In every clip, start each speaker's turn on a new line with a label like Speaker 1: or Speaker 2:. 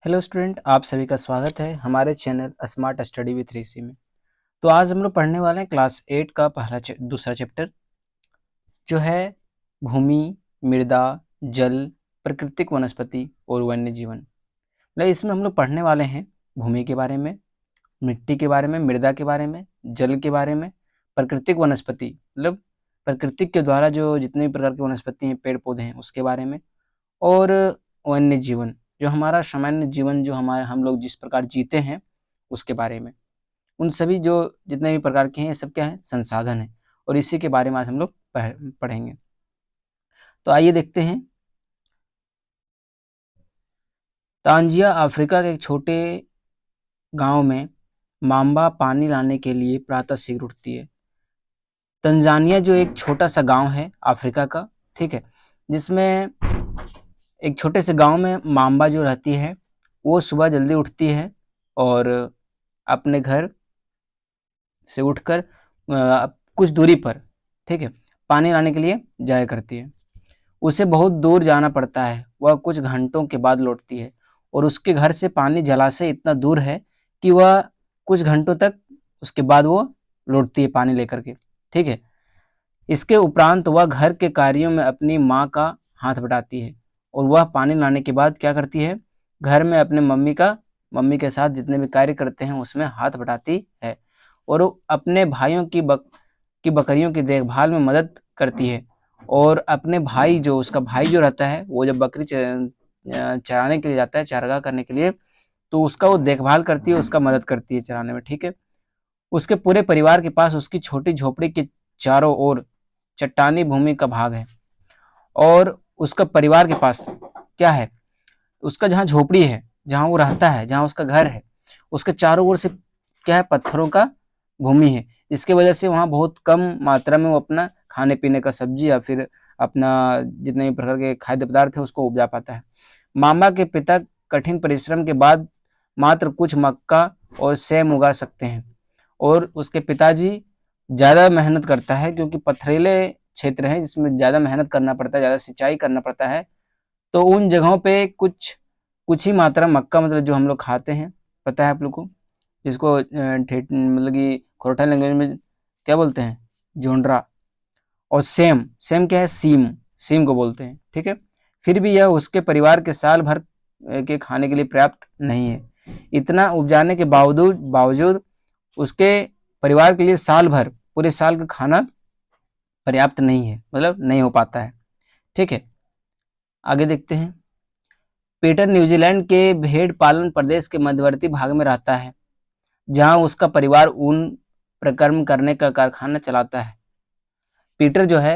Speaker 1: Hello student, आप सभी का स्वागत है हमारे चैनल स्मार्ट स्टडी विथ ऋषि में। तो आज हम लोग पढ़ने वाले हैं क्लास 8 का दूसरा चैप्टर, जो है भूमि, मृदा, जल, प्राकृतिक वनस्पति और वन्य जीवन। मतलब इसमें हम लोग पढ़ने वाले हैं भूमि के बारे में, मिट्टी के बारे में, मृदा के बारे में, जल के बारे में, प्राकृतिक वनस्पति मतलब प्रकृति के द्वारा जो जितने भी प्रकार के वनस्पति हैं, पेड़ पौधे हैं, उसके बारे में, और वन्य जीवन जो हमारा सामान्य जीवन जो हमारे हम लोग जिस प्रकार जीते हैं उसके बारे में। उन सभी जो जितने भी प्रकार के हैं, ये सब क्या है, संसाधन है, और इसी के बारे में आज हम लोग पढ़ेंगे। तो आइए देखते हैं। तांजिया अफ्रीका के एक छोटे गांव में माम्बा पानी लाने के लिए प्रातः शीघ्र उठती है। तंजानिया जो एक छोटा सा गांव है अफ्रीका का, ठीक है, जिसमें एक छोटे से गांव में माम्बा जो रहती है वो सुबह जल्दी उठती है और अपने घर से उठकर कुछ दूरी पर, ठीक है, पानी लाने के लिए जाया करती है। उसे बहुत दूर जाना पड़ता है, वह कुछ घंटों के बाद लौटती है और उसके घर से पानी जलाशय इतना दूर है कि वह कुछ घंटों तक उसके बाद वो लौटती है पानी लेकर के, ठीक है। इसके उपरांत वह घर के कार्यों में अपनी माँ का हाथ बटाती है और वह पानी लाने के बाद क्या करती है, घर में अपने मम्मी के साथ जितने भी कार्य करते हैं उसमें हाथ बटाती है और अपने भाइयों की बकरियों की देखभाल में मदद करती है। और अपने भाई जो उसका भाई जो रहता है, वो जब बकरी चराने के लिए जाता है, चारागाह करने के लिए, तो उसका वो देखभाल करती है, उसका मदद करती है चराने में, ठीक है। उसके पूरे परिवार के पास उसकी छोटी झोपड़ी के चारों ओर चट्टानी भूमि का भाग है और उसका परिवार के पास क्या है, उसका जहाँ झोपड़ी है, जहाँ वो रहता है, जहाँ उसका घर है, उसके चारों ओर से क्या है, पत्थरों का भूमि है। इसके वजह से वहाँ बहुत कम मात्रा में वो अपना खाने पीने का सब्जी या फिर अपना जितने भी प्रकार के खाद्य पदार्थ है उसको उपजा पाता है। मामा के पिता कठिन परिश्रम के बाद मात्र कुछ मक्का और सेम उगा सकते हैं और उसके पिताजी ज़्यादा मेहनत करता है क्योंकि पथरीले क्षेत्र हैं जिसमें ज़्यादा मेहनत करना पड़ता है, ज़्यादा सिंचाई करना पड़ता है। तो उन जगहों पे कुछ कुछ ही मात्रा मक्का मतलब जो हम लोग खाते हैं, पता है आप लोग को, जिसको ठेठ मतलब कि खोरठा लैंग्वेज में क्या बोलते हैं, जोंडरा। और सेम सेम क्या है, सीम सीम को बोलते हैं, ठीक है। फिर भी यह उसके परिवार के साल भर के खाने के लिए पर्याप्त नहीं है। इतना उपजाने के बावजूद बावजूद उसके परिवार के लिए साल भर पूरे साल का खाना पर्याप्त नहीं है, मतलब नहीं हो पाता है, ठीक है। आगे देखते हैं। पीटर न्यूजीलैंड के भेड़ पालन प्रदेश के मध्यवर्ती भाग में रहता है, जहां उसका परिवार ऊन प्रक्रम करने का कारखाना चलाता है। पीटर जो है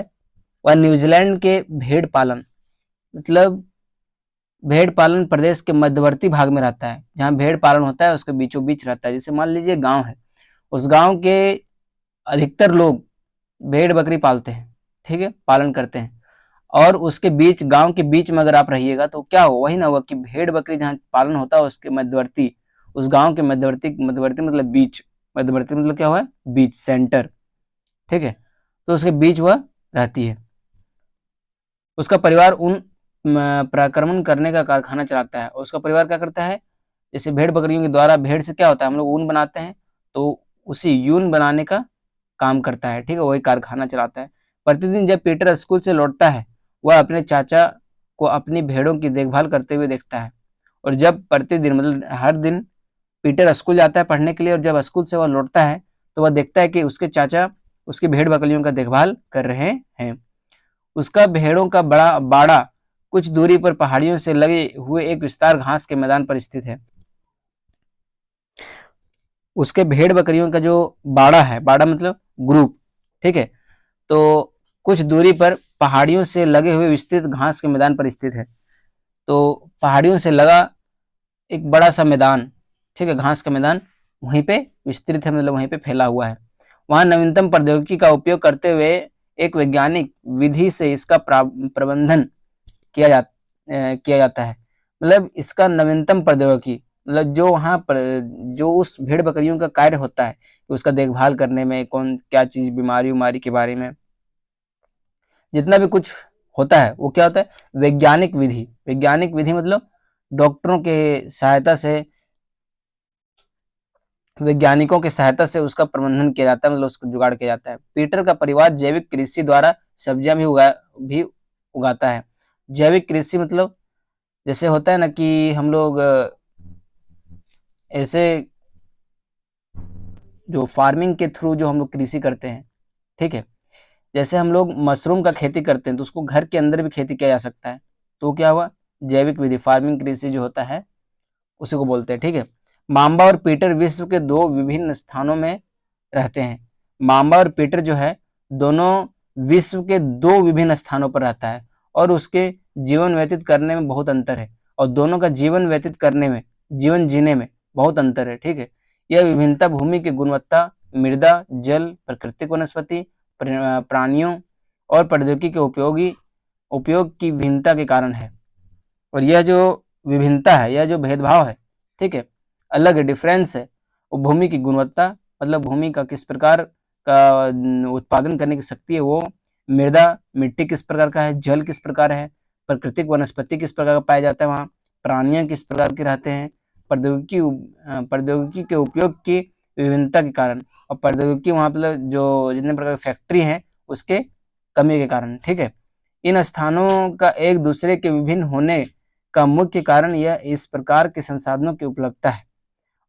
Speaker 1: वह न्यूजीलैंड के भेड़ पालन मतलब भेड़ पालन प्रदेश के मध्यवर्ती भाग में रहता है, जहाँ भेड़ पालन होता है उसके बीचों बीच रहता है। जैसे मान लीजिए गांव है, उस गांव के अधिकतर लोग भेड़ बकरी पालते हैं, ठीक है, पालन करते हैं। और उसके बीच, गांव के बीच में अगर आप रहिएगा तो क्या हो, वही ना हुआ कि भेड़ बकरी जहाँ पालन होता है उसके मध्यवर्ती, उस गांव के मध्यवर्ती मध्यवर्ती मतलब बीच, मध्यवर्ती मतलब क्या हुआ, बीच, सेंटर, ठीक है। तो उसके बीच वह रहती है। उसका परिवार उन प्रक्रमण करने का कारखाना चलाता है। उसका परिवार क्या करता है, जैसे भेड़ बकरियों के द्वारा भेड़ से क्या होता है, हम लोग ऊन बनाते हैं, तो उसी यून बनाने का काम करता है, ठीक है, वही कारखाना चलाता है। प्रतिदिन जब पीटर स्कूल से लौटता है, वह अपने चाचा को अपनी भेड़ों की देखभाल करते हुए देखता है। और जब प्रतिदिन मतलब हर दिन पीटर स्कूल जाता है पढ़ने के लिए, और जब स्कूल से वह लौटता है तो वह देखता है कि उसके चाचा उसकी भेड़ बकरियों का देखभाल कर रहे हैं। उसका भेड़ों का बड़ा बाड़ा कुछ दूरी पर पहाड़ियों से लगे हुए एक विस्तार घास के मैदान पर स्थित है। उसके भेड़ बकरियों का जो बाड़ा है, बाड़ा मतलब ग्रुप, ठीक है, तो कुछ दूरी पर पहाड़ियों से लगे हुए विस्तृत घास के मैदान पर स्थित है। तो पहाड़ियों से लगा एक बड़ा सा मैदान, ठीक है, घास का मैदान वहीं पे विस्तृत है, मतलब वहीं पे फैला हुआ है। वहां नवीनतम प्रौद्योगिकी का उपयोग करते हुए एक वैज्ञानिक विधि से इसका प्रबंधन किया जाता है। मतलब इसका नवीनतम प्रौद्योगिकी मतलब जो वहाँ पर जो उस भेड़ बकरियों का कार्य होता है, उसका देखभाल करने में कौन क्या चीज, बीमारी उमारी के बारे में जितना भी कुछ होता है वो क्या होता है, वैज्ञानिक विधि। वैज्ञानिक विधि मतलब डॉक्टरों के सहायता से, वैज्ञानिकों की सहायता से उसका प्रबंधन किया जाता है, मतलब उसको जुगाड़ किया जाता है। पीटर का परिवार जैविक कृषि द्वारा सब्जियां भी उगाता है। जैविक कृषि मतलब जैसे होता है ना कि हम लोग ऐसे जो फार्मिंग के थ्रू जो हम लोग कृषि करते हैं, ठीक है, जैसे हम लोग मशरूम का खेती करते हैं तो उसको घर के अंदर भी खेती किया जा सकता है, तो क्या हुआ, जैविक विधि, फार्मिंग कृषि जो होता है उसी को बोलते हैं, ठीक है। माम्बा और पीटर विश्व के दो विभिन्न स्थानों में रहते हैं। माम्बा और पीटर जो है दोनों विश्व के दो विभिन्न स्थानों पर रहता है और उसके जीवन व्यतीत करने में बहुत अंतर है, और दोनों का जीवन व्यतीत करने में, जीवन जीने में बहुत अंतर है, ठीक है। यह विभिन्नता भूमि की गुणवत्ता, मृदा, जल, प्राकृतिक वनस्पति, प्राणियों और प्रौद्योगिकी के उपयोग की भिन्नता के कारण है। और यह जो विभिन्नता है, यह जो भेदभाव है, ठीक है, अलग डिफरेंस है, वो भूमि की गुणवत्ता, मतलब भूमि का किस प्रकार का उत्पादन करने की शक्ति है वो, मृदा, मिट्टी किस प्रकार का है, जल किस प्रकार है, प्राकृतिक वनस्पति किस प्रकार का पाया जाता है वहाँ, प्राणियां किस प्रकार के रहते हैं, प्रौद्योगिकी के उपयोग की विभिन्नता के कारण, और प्रौद्योगिकी वहाँ पर जो जितने प्रकार की फैक्ट्री हैं उसके कमी के कारण, ठीक है। इन स्थानों का एक दूसरे के विभिन्न होने का मुख्य कारण यह इस प्रकार के संसाधनों की उपलब्धता है,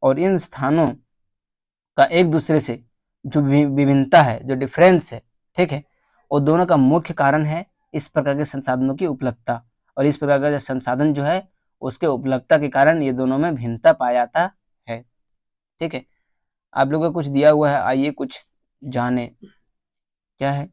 Speaker 1: और इन स्थानों का एक दूसरे से जो विभिन्नता है, जो डिफरेंस है, ठीक है, वो दोनों का मुख्य कारण है इस प्रकार के संसाधनों की उपलब्धता, और इस प्रकार का संसाधन जो है उसके उपलब्धता के कारण ये दोनों में भिन्नता पाया जाता है, ठीक है। आप लोगों को कुछ दिया हुआ है, आइए कुछ जाने क्या है।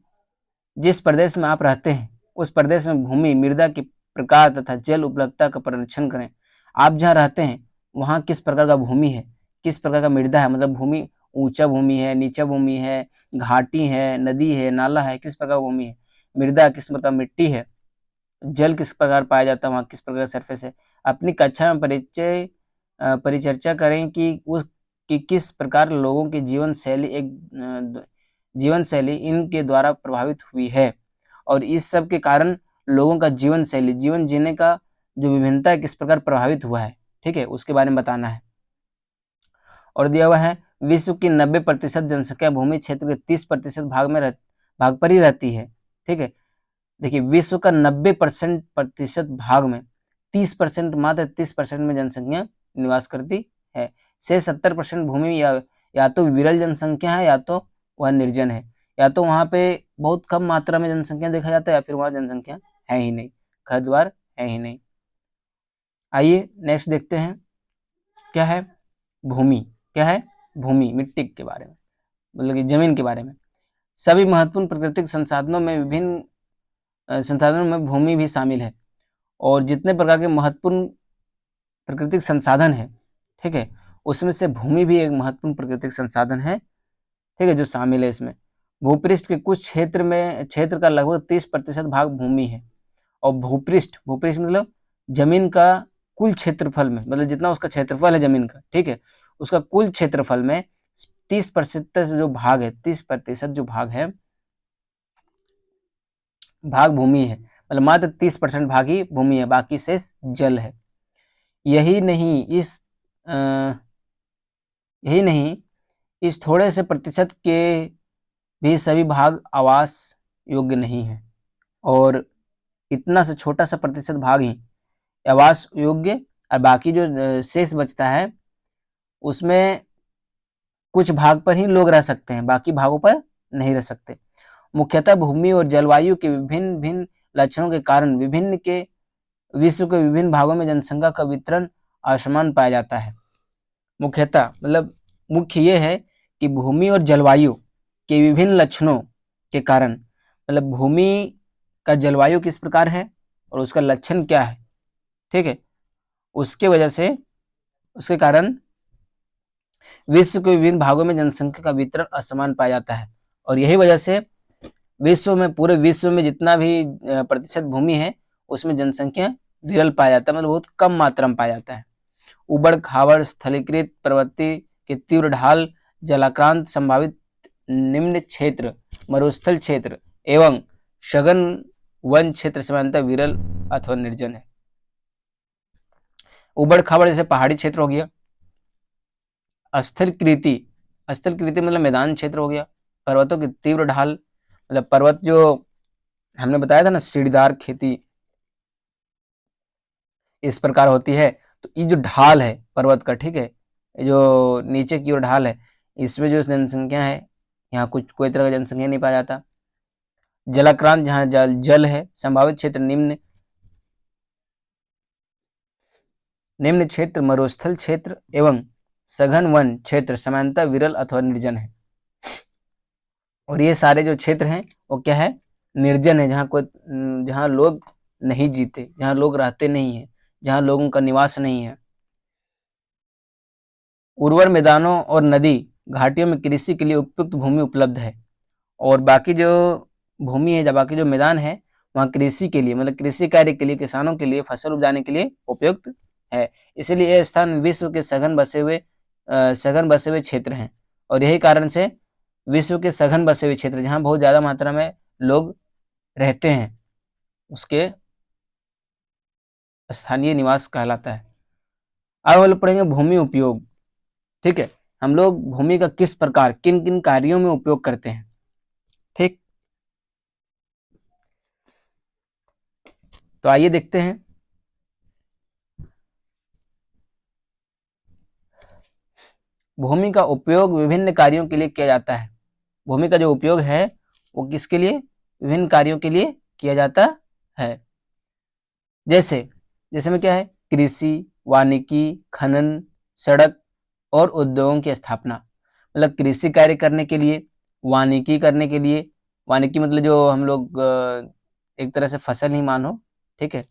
Speaker 1: जिस प्रदेश में आप रहते हैं उस प्रदेश में भूमि, मृदा की प्रकार तथा जल उपलब्धता का परीक्षण करें। आप जहाँ रहते हैं वहाँ किस प्रकार का भूमि है, किस प्रकार का मृदा है, मतलब भूमि ऊंचा भूमि है, नीचा भूमि है, घाटी है, नदी है, नाला है, किस प्रकार भूमि है, मृदा किस प्रकार मिट्टी है, जल किस प्रकार पाया जाता है वहाँ, किस प्रकार सरफेस है। अपनी कक्षा में परिचर्चा करें कि किस प्रकार लोगों की जीवन शैली इनके द्वारा प्रभावित हुई है, और इस सब के कारण लोगों का जीवन शैली, जीवन जीने का जो विभिन्नता है किस प्रकार प्रभावित हुआ है, ठीक है, उसके बारे में बताना है। और दिया हुआ है विश्व की 90% जनसंख्या भूमि क्षेत्र के 30% भाग पर ही रहती है, ठीक है। देखिए विश्व का 90% भाग में 30%, मात्र 30% में जनसंख्या निवास करती है। से 70% भूमि या तो विरल जनसंख्या है या तो वह निर्जन है, या तो वहाँ पे बहुत कम मात्रा में जनसंख्या देखा जाता है या फिर वहाँ जनसंख्या है ही नहीं, घर द्वार है ही नहीं। आइए नेक्स्ट देखते हैं क्या है भूमि, क्या है भूमि, मिट्टी के बारे में, मतलब कि जमीन के बारे में। सभी महत्वपूर्ण प्राकृतिक संसाधनों में भूमि भी शामिल है, और जितने प्रकार के महत्वपूर्ण प्राकृतिक संसाधन है, ठीक है, उसमें से भूमि भी एक महत्वपूर्ण प्राकृतिक संसाधन है, ठीक है, जो शामिल है इसमें। भूपृष्ठ के कुछ क्षेत्र का लगभग 30% भाग भूमि है, और भूपृष्ठ भूपृष्ठ मतलब जमीन का कुल क्षेत्रफल में, मतलब जितना उसका क्षेत्रफल है जमीन का, ठीक है, उसका कुल क्षेत्रफल में 30% जो भाग है, 30% जो भाग भूमि है, मतलब मात्र 30% भाग ही भूमि है, बाकी से जल है। यही नहीं इस थोड़े से प्रतिशत के भी सभी भाग आवास योग्य नहीं है, और इतना से छोटा सा प्रतिशत भाग ही आवास योग्य, और बाकी जो शेष बचता है उसमें कुछ भाग पर ही लोग रह सकते हैं, बाकी भागों पर नहीं रह सकते। मुख्यतः भूमि और जलवायु के विभिन्न भिन्न लक्षणों के कारण विश्व के विभिन्न भागों में जनसंख्या का वितरण असमान पाया जाता है। मुख्यतः मतलब मुख्य ये है कि भूमि और जलवायु के विभिन्न लक्षणों के कारण, मतलब भूमि का जलवायु किस प्रकार है और उसका लक्षण क्या है, ठीक है, उसके वजह से, उसके कारण विश्व के विभिन्न भागों में जनसंख्या का वितरण असमान पाया जाता है, और यही वजह से पूरे विश्व में जितना भी प्रतिशत भूमि है उसमें जनसंख्या विरल पाया जाता है, मतलब बहुत कम मात्रा में पाया जाता है। उबड़ खाबड़ स्थलीकृत प्रवृत्ति के तीव्र ढाल, जलाक्रांत संभावित निम्न क्षेत्र, मरुस्थल क्षेत्र एवं सघन वन क्षेत्र सामान्यतः विरल अथवा निर्जन है। उबड़ खाबड़ जैसे पहाड़ी क्षेत्र हो गया। स्थलकृति, स्थलकृति मतलब मैदान क्षेत्र हो गया। पर्वतों की तीव्र ढाल, मतलब पर्वत जो हमने बताया था ना, सीढ़ीदार खेती इस प्रकार होती है। तो ये जो ढाल है पर्वत का, ठीक है, जो नीचे की ओर ढाल है, इसमें जो जनसंख्या है, यहाँ कुछ कोई तरह का जनसंख्या नहीं पाया जाता। जलाक्रांत, जहाँ जल है। संभावित क्षेत्र निम्न, निम्न क्षेत्र मरुस्थल क्षेत्र एवं सघन वन क्षेत्र सामान्यतः विरल अथवा निर्जन है। और ये सारे जो क्षेत्र हैं वो क्या है, निर्जन है, जहाँ लोग नहीं जीते, जहाँ लोग रहते नहीं है, जहाँ लोगों का निवास नहीं है। उर्वर मैदानों और नदी घाटियों में कृषि के लिए उपयुक्त भूमि उपलब्ध है। और बाकी जो भूमि है, बाकी जो मैदान है, वहाँ कृषि के लिए, मतलब कृषि कार्य के लिए, किसानों के लिए फसल उपजाने के लिए उपयुक्त है। इसलिए यह स्थान विश्व के सघन बसे हुए क्षेत्र हैं। और यही कारण से विश्व के सघन बसे हुए क्षेत्र, जहाँ बहुत ज्यादा मात्रा में लोग रहते हैं, उसके स्थानीय निवास कहलाता है। अब हम लोग पढ़ेंगे भूमि उपयोग। ठीक है, हम लोग भूमि का किस प्रकार किन किन कार्यों में उपयोग करते हैं। ठीक, तो आइए देखते हैं। भूमि का उपयोग विभिन्न कार्यों के लिए किया जाता है। भूमि का जो उपयोग है वो किसके लिए, विभिन्न कार्यों के लिए किया जाता है। जैसे जैसे में क्या है, कृषि, वानिकी, खनन, सड़क और उद्योगों की स्थापना। मतलब कृषि कार्य करने के लिए, वानिकी करने के लिए, वानिकी मतलब जो हम लोग एक तरह से फसल ही मानो, ठीक है,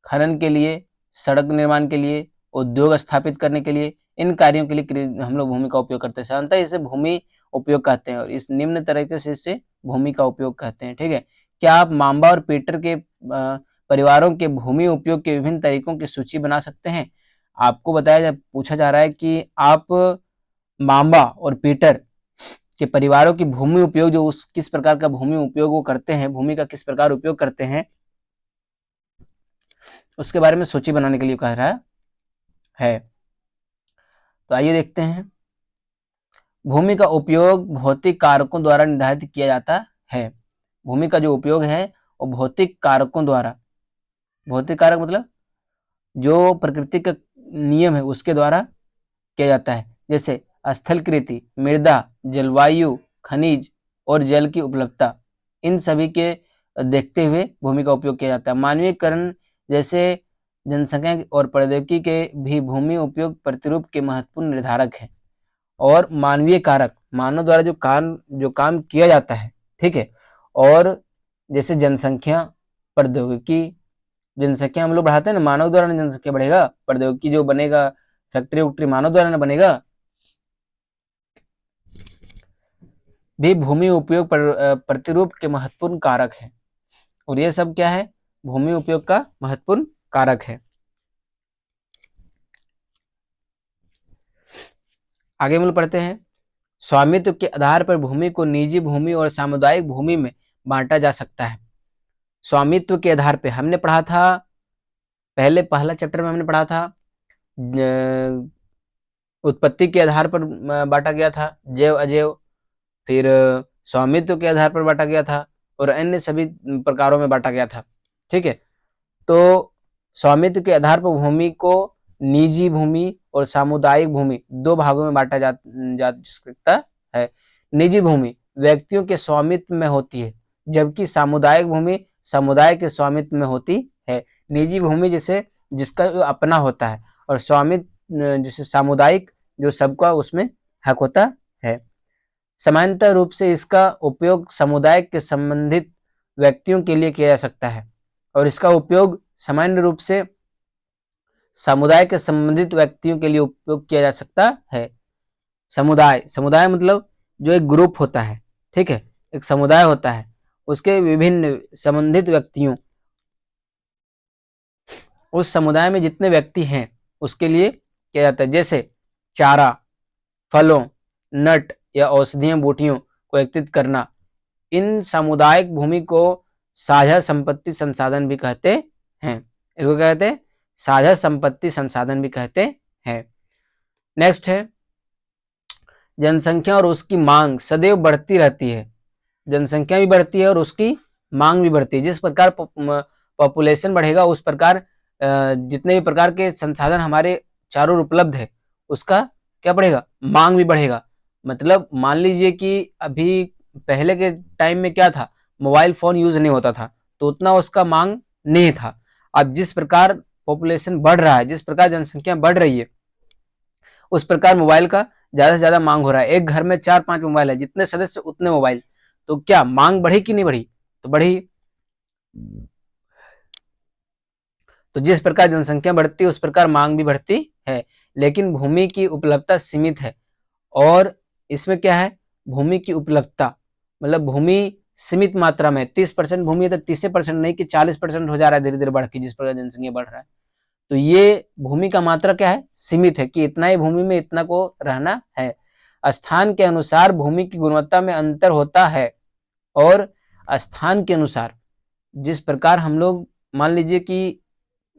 Speaker 1: खनन के लिए, सड़क निर्माण के लिए, उद्योग स्थापित करने के लिए, इन कार्यों के लिए हम लोग भूमि का उपयोग करते हैं। साधारणतः इसे भूमि उपयोग कहते हैं और इस निम्न तरीके से इसे भूमि का उपयोग कहते हैं। ठीक है, क्या आप मांबा और पीटर के परिवारों के भूमि उपयोग के विभिन्न तरीकों की सूची बना सकते हैं। आपको पूछा जा रहा है कि आप मांबा और पीटर के परिवारों की भूमि उपयोग, जो उस किस प्रकार का भूमि उपयोग वो करते हैं, भूमि का किस प्रकार उपयोग करते हैं, उसके बारे में सूची बनाने के लिए कह रहा है। तो आइए देखते हैं। भूमि का उपयोग भौतिक कारकों द्वारा निर्धारित किया जाता है। भूमि का जो उपयोग है वो भौतिक कारकों द्वारा, भौतिक कारक मतलब जो प्रकृति का नियम है उसके द्वारा किया जाता है। जैसे स्थलकृति, मृदा, जलवायु, खनिज और जल की उपलब्धता, इन सभी के देखते हुए भूमि का उपयोग किया जाता है। मानवीयकरण जैसे जनसंख्या और प्रौद्योगिकी के भी भूमि उपयोग प्रतिरूप के महत्वपूर्ण निर्धारक हैं। और मानवीय कारक, मानव द्वारा जो काम किया जाता है, ठीक है, और जैसे जनसंख्या, प्रौद्योगिकी, जनसंख्या हम लोग बढ़ाते हैं ना, मानव द्वारा जनसंख्या बढ़ेगा, प्रौद्योगिकी जो बनेगा, फैक्ट्री उक्ट्री मानव द्वारा ना बनेगा, भी भूमि उपयोग प्रतिरूप के महत्वपूर्ण कारक है। और ये सब क्या है, भूमि उपयोग का महत्वपूर्ण कारक है। आगे हम लोग पढ़ते हैं। स्वामित्व के आधार पर भूमि को निजी भूमि और सामुदायिक भूमि में बांटा जा सकता है। स्वामित्व के आधार पे हमने पढ़ा था, पहला चैप्टर में हमने पढ़ा था, उत्पत्ति के आधार पर बांटा गया था, जैव अजैव, फिर स्वामित्व के आधार पर बांटा गया था, और अन्य सभी प्रकारों में बांटा गया था। ठीक है, तो स्वामित्व के आधार पर भूमि को निजी भूमि और सामुदायिक भूमि दो भागों में बांटा जा सकता है। निजी भूमि व्यक्तियों के स्वामित्व में होती है, जबकि सामुदायिक भूमि समुदाय के स्वामित्व में होती है। निजी भूमि जैसे जिसका अपना होता है, और स्वामित्व जैसे सामुदायिक जो सबका उसमें हक होता है। सामान्यतः रूप से इसका उपयोग समुदाय के संबंधित व्यक्तियों के लिए किया जा सकता है, और इसका उपयोग सामान्य रूप से समुदाय के संबंधित व्यक्तियों के लिए उपयोग किया जा सकता है। समुदाय, समुदाय मतलब जो एक ग्रुप होता है, ठीक है, एक समुदाय होता है, उसके विभिन्न संबंधित व्यक्तियों, उस समुदाय में जितने व्यक्ति हैं उसके लिए किया जाता है। जैसे चारा, फलों, नट या औषधीय बूटियों को एकत्रित करना। इन सामुदायिक भूमि को साझा संपत्ति संसाधन भी कहते हैं। इसको कहते हैं साझा संपत्ति संसाधन भी कहते हैं। नेक्स्ट है, जनसंख्या और उसकी मांग सदैव बढ़ती रहती है। जनसंख्या भी बढ़ती है और उसकी मांग भी बढ़ती है। जिस प्रकार पॉपुलेशन बढ़ेगा उस प्रकार जितने भी प्रकार के संसाधन हमारे चारों ओर उपलब्ध है उसका क्या बढ़ेगा, मांग भी बढ़ेगा। मतलब मान लीजिए कि अभी पहले के टाइम में क्या था, मोबाइल फोन यूज नहीं होता था तो उतना उसका मांग नहीं था। अब जिस प्रकार पॉपुलेशन बढ़ रहा है, जिस प्रकार जनसंख्या बढ़ रही है, उस प्रकार मोबाइल का ज्यादा से ज्यादा मांग हो रहा है। एक घर में 4-5 मोबाइल है, जितने सदस्य उतने मोबाइल, तो क्या मांग बढ़ी कि नहीं बढ़ी, तो बढ़ी। तो जिस प्रकार जनसंख्या बढ़ती है उस प्रकार मांग भी बढ़ती है। लेकिन भूमि की उपलब्धता सीमित है। और इसमें क्या है, भूमि की उपलब्धता मतलब भूमि सीमित मात्रा में, 30% भूमि है तो 30% नहीं कि 40% हो जा रहा है धीरे धीरे बढ़ के, जिस प्रकार जनसंख्या बढ़ रहा है। तो ये भूमि का मात्रा क्या है, सीमित है कि इतना ही भूमि में इतना को रहना है। स्थान के अनुसार भूमि की गुणवत्ता में अंतर होता है। और स्थान के अनुसार, जिस प्रकार हम लोग मान लीजिए कि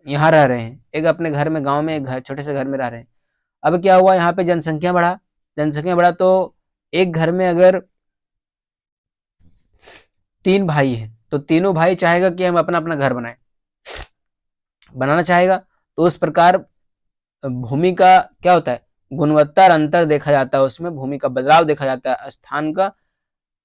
Speaker 1: यहाँ रह रहे हैं, एक अपने घर में, गांव में एक घर, छोटे से घर में रह रहे हैं। अब क्या हुआ, यहाँ पे जनसंख्या बढ़ा, जनसंख्या बढ़ा तो एक घर में अगर 3 भाई हैं तो तीनों भाई चाहेगा कि हम अपना अपना घर बनाए, बनाना चाहेगा। तो उस प्रकार भूमि का क्या होता है, गुणवत्ता अंतर देखा जाता है, उसमें भूमि का बदलाव देखा जाता है, स्थान का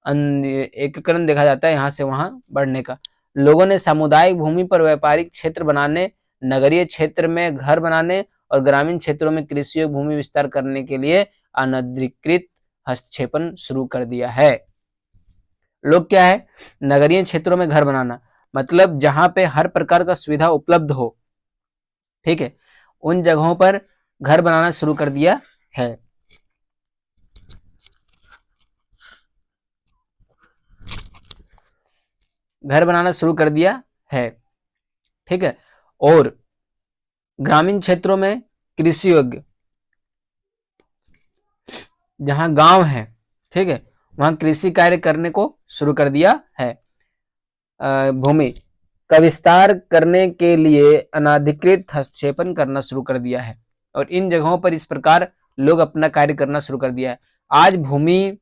Speaker 1: एकीकरण देखा जाता है, यहाँ से वहां बढ़ने का। लोगों ने सामुदायिक भूमि पर व्यापारिक क्षेत्र बनाने, नगरीय क्षेत्र में घर बनाने और ग्रामीण क्षेत्रों में कृषि भूमि विस्तार करने के लिए अनधिकृत हस्तक्षेपन शुरू कर दिया है। लोग क्या है, नगरीय क्षेत्रों में घर बनाना, मतलब जहां पे हर प्रकार का सुविधा उपलब्ध हो, ठीक है, उन जगहों पर घर बनाना शुरू कर दिया है। घर बनाना शुरू कर दिया है, ठीक है। और ग्रामीण क्षेत्रों में कृषि योग्य, जहां गांव है, ठीक है, वहां कृषि कार्य करने को शुरू कर दिया है। भूमि का विस्तार करने के लिए अनाधिकृत हस्तक्षेपन करना शुरू कर दिया है। और इन जगहों पर इस प्रकार लोग अपना कार्य करना शुरू कर दिया है। आज भूमि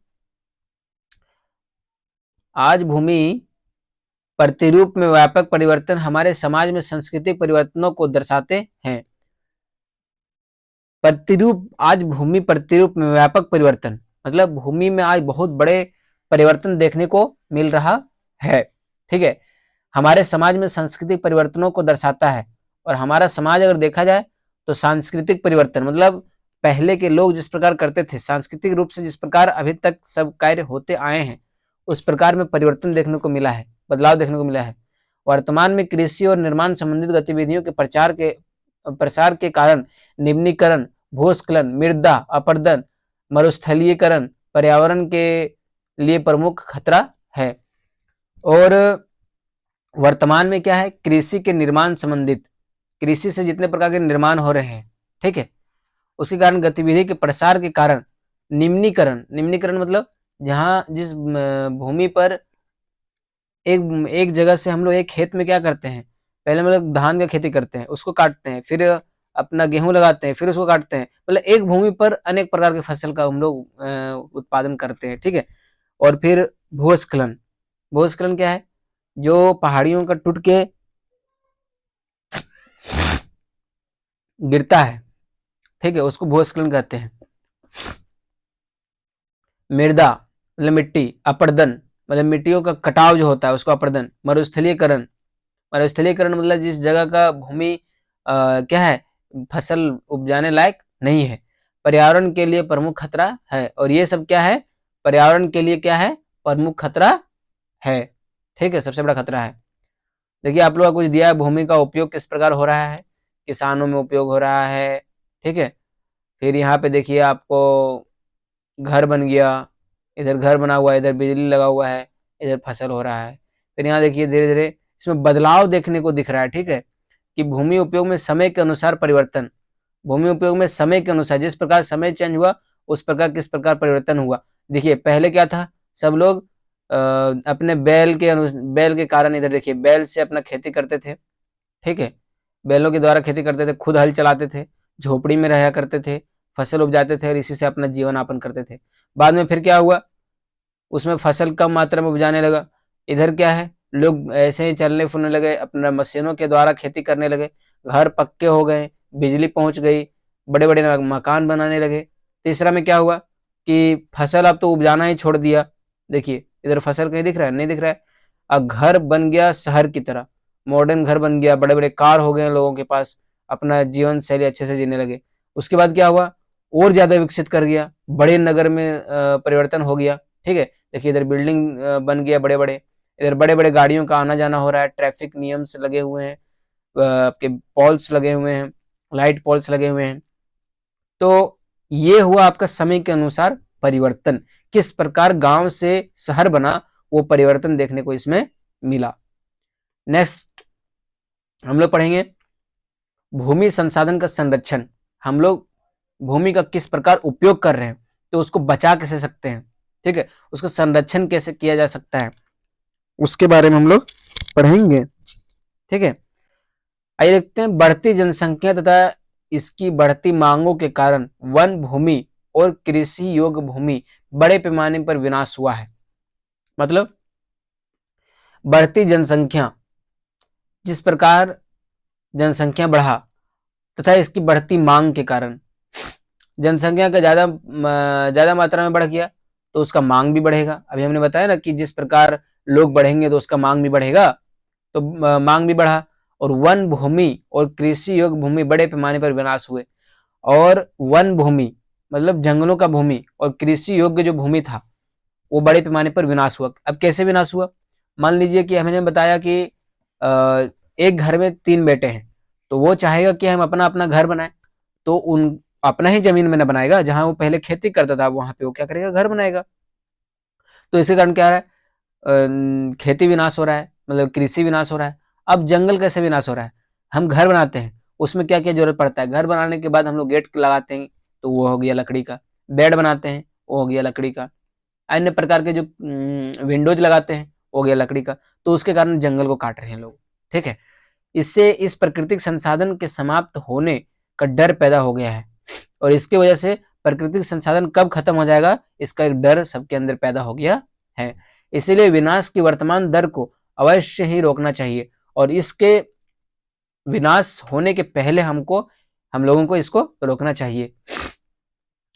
Speaker 1: आज भूमि प्रतिरूप में व्यापक परिवर्तन हमारे समाज में सांस्कृतिक परिवर्तनों को दर्शाते हैं। प्रतिरूप, आज भूमि प्रतिरूप में व्यापक परिवर्तन मतलब भूमि में आज बहुत बड़े परिवर्तन देखने को मिल रहा है, ठीक है। हमारे समाज में सांस्कृतिक परिवर्तनों को दर्शाता है। और हमारा समाज अगर देखा जाए तो सांस्कृतिक परिवर्तन मतलब पहले के लोग जिस प्रकार करते थे, सांस्कृतिक रूप से जिस प्रकार अभी तक सब कार्य होते आए हैं, उस प्रकार में परिवर्तन देखने को मिला है, बदलाव देखने को मिला है। वर्तमान में कृषि और निर्माण संबंधित गतिविधियों के प्रसार के कारण निम्नीकरण, भूस्खलन, मृदा अपरदन, मरुस्थलीकरण पर्यावरण के लिए प्रमुख खतरा है। और वर्तमान में क्या है, कृषि के निर्माण संबंधित, कृषि से जितने प्रकार के निर्माण हो रहे हैं, ठीक है, उसके कारण गतिविधि के प्रसार के कारण निम्नीकरण, निम्नीकरण मतलब जहां जिस भूमि पर एक एक जगह से हम लोग एक खेत में क्या करते हैं, पहले मतलब धान का खेती करते हैं, उसको काटते हैं, फिर अपना गेहूं लगाते हैं, फिर उसको काटते हैं, मतलब एक भूमि पर अनेक प्रकार के फसल का हम लोग उत्पादन करते हैं, ठीक है। और फिर भूस्खलन, भूस्खलन क्या है, जो पहाड़ियों का टूट के गिरता है, ठीक है, उसको भूस्खलन कहते हैं। मृदा मतलब मिट्टी, अपरदन मतलब मिट्टियों का कटाव जो होता है उसको अपरदन। मरुस्थलीकरण, मरुस्थलीकरण मतलब जिस जगह का भूमि क्या है, फसल उपजाने लायक नहीं है, पर्यावरण के लिए प्रमुख खतरा है। और ये सब क्या है, पर्यावरण के लिए क्या है, प्रमुख खतरा है, ठीक है, सबसे बड़ा खतरा है। देखिए आप लोग का कुछ दिया है, भूमि का उपयोग किस प्रकार हो रहा है, किसानों में उपयोग हो रहा है, ठीक है। फिर यहाँ पे देखिए आपको घर बन गया, इधर घर बना हुआ है, इधर बिजली लगा हुआ है, इधर फसल हो रहा है। फिर यहाँ देखिए धीरे धीरे इसमें बदलाव देखने को दिख रहा है, ठीक है, कि भूमि उपयोग में समय के अनुसार परिवर्तन, भूमि उपयोग में समय के अनुसार जिस प्रकार समय चेंज हुआ उस प्रकार किस प्रकार परिवर्तन हुआ। देखिए पहले क्या था, सब लोग अपने बैल के कारण इधर देखिए बैल से अपना खेती करते थे, ठीक है, बैलों के द्वारा खेती करते थे, खुद हल चलाते थे, झोपड़ी में रहा करते थे, फसल उपजाते थे और इसी से अपना जीवन यापन करते थे। बाद में फिर क्या हुआ, उसमें फसल कम मात्रा में उपजाने लगा। इधर क्या है, लोग ऐसे ही चलने फिरने लगे, अपना मशीनों के द्वारा खेती करने लगे, घर पक्के हो गए, बिजली पहुंच गई, बड़े बड़े मकान बनाने लगे। तीसरा में क्या हुआ कि फसल अब तो उपजाना ही छोड़ दिया। देखिए इधर फसल कहीं दिख रहा है, नहीं दिख रहा है। अब घर बन गया शहर की तरह, मॉडर्न घर बन गया, बड़े बड़े कार हो गए लोगों के पास, अपना जीवन शैली अच्छे से जीने लगे। उसके बाद क्या हुआ, और ज्यादा विकसित कर गया, बड़े नगर में परिवर्तन हो गया। ठीक है, देखिए इधर बिल्डिंग बन गया बड़े बड़े, इधर बड़े बड़े गाड़ियों का आना जाना हो रहा है, ट्रैफिक नियम्स लगे हुए हैं, आपके पॉल्स लगे हुए हैं, लाइट पॉल्स लगे हुए हैं। तो ये हुआ आपका समय के अनुसार परिवर्तन, किस प्रकार गांव से शहर बना, वो परिवर्तन देखने को इसमें मिला। नेक्स्ट हम लोग पढ़ेंगे भूमि संसाधन का संरक्षण। हम लोग भूमि का किस प्रकार उपयोग कर रहे हैं, तो उसको बचा कैसे सकते हैं, ठीक है, उसका संरक्षण कैसे किया जा सकता है, उसके बारे में हम लोग पढ़ेंगे। ठीक है, आइए देखते हैं। बढ़ती जनसंख्या तथा इसकी बढ़ती मांगों के कारण वन भूमि और कृषि योग्य भूमि बड़े पैमाने पर विनाश हुआ है। मतलब बढ़ती जनसंख्या, जिस प्रकार जनसंख्या बढ़ा तथा इसकी बढ़ती मांग के कारण, जनसंख्या का ज्यादा मात्रा में बढ़ गया तो उसका मांग भी बढ़ेगा। अभी हमने बताया ना कि जिस प्रकार लोग बढ़ेंगे तो उसका मांग भी बढ़ेगा, तो मांग भी बढ़ा और वन भूमि और कृषि योग्य भूमि बड़े पैमाने पर विनाश हुए। और वन भूमि मतलब जंगलों का भूमि और कृषि योग्य जो भूमि था वो बड़े पैमाने पर विनाश हुआ। अब कैसे विनाश हुआ, मान लीजिए कि हमने बताया कि एक घर में 3 बेटे हैं, तो वो चाहेगा कि हम अपना अपना घर बनाए, तो उन अपना ही जमीन में न बनाएगा, जहां वो पहले खेती करता था वहां पे वो क्या करेगा, घर बनाएगा। तो इसी कारण क्या है, खेती विनाश हो रहा है, मतलब कृषि विनाश हो रहा है। अब जंगल कैसे विनाश हो रहा है, हम घर बनाते हैं, उसमें क्या क्या जरूरत पड़ता है, घर बनाने के बाद हम लोग गेट लगाते हैं तो वो हो गया लकड़ी का, बेड बनाते हैं वो हो गया लकड़ी का, अन्य प्रकार के जो विंडोज लगाते हैं वो हो गया लकड़ी का। तो उसके कारण जंगल को काट रहे हैं लोग। ठीक है, इससे इस प्राकृतिक संसाधन के समाप्त होने का डर पैदा हो गया है, और इसकी वजह से प्राकृतिक संसाधन कब खत्म हो जाएगा इसका एक डर सबके अंदर पैदा हो गया है। इसीलिए विनाश की वर्तमान दर को अवश्य ही रोकना चाहिए, और इसके विनाश होने के पहले हम लोगों को इसको रोकना चाहिए।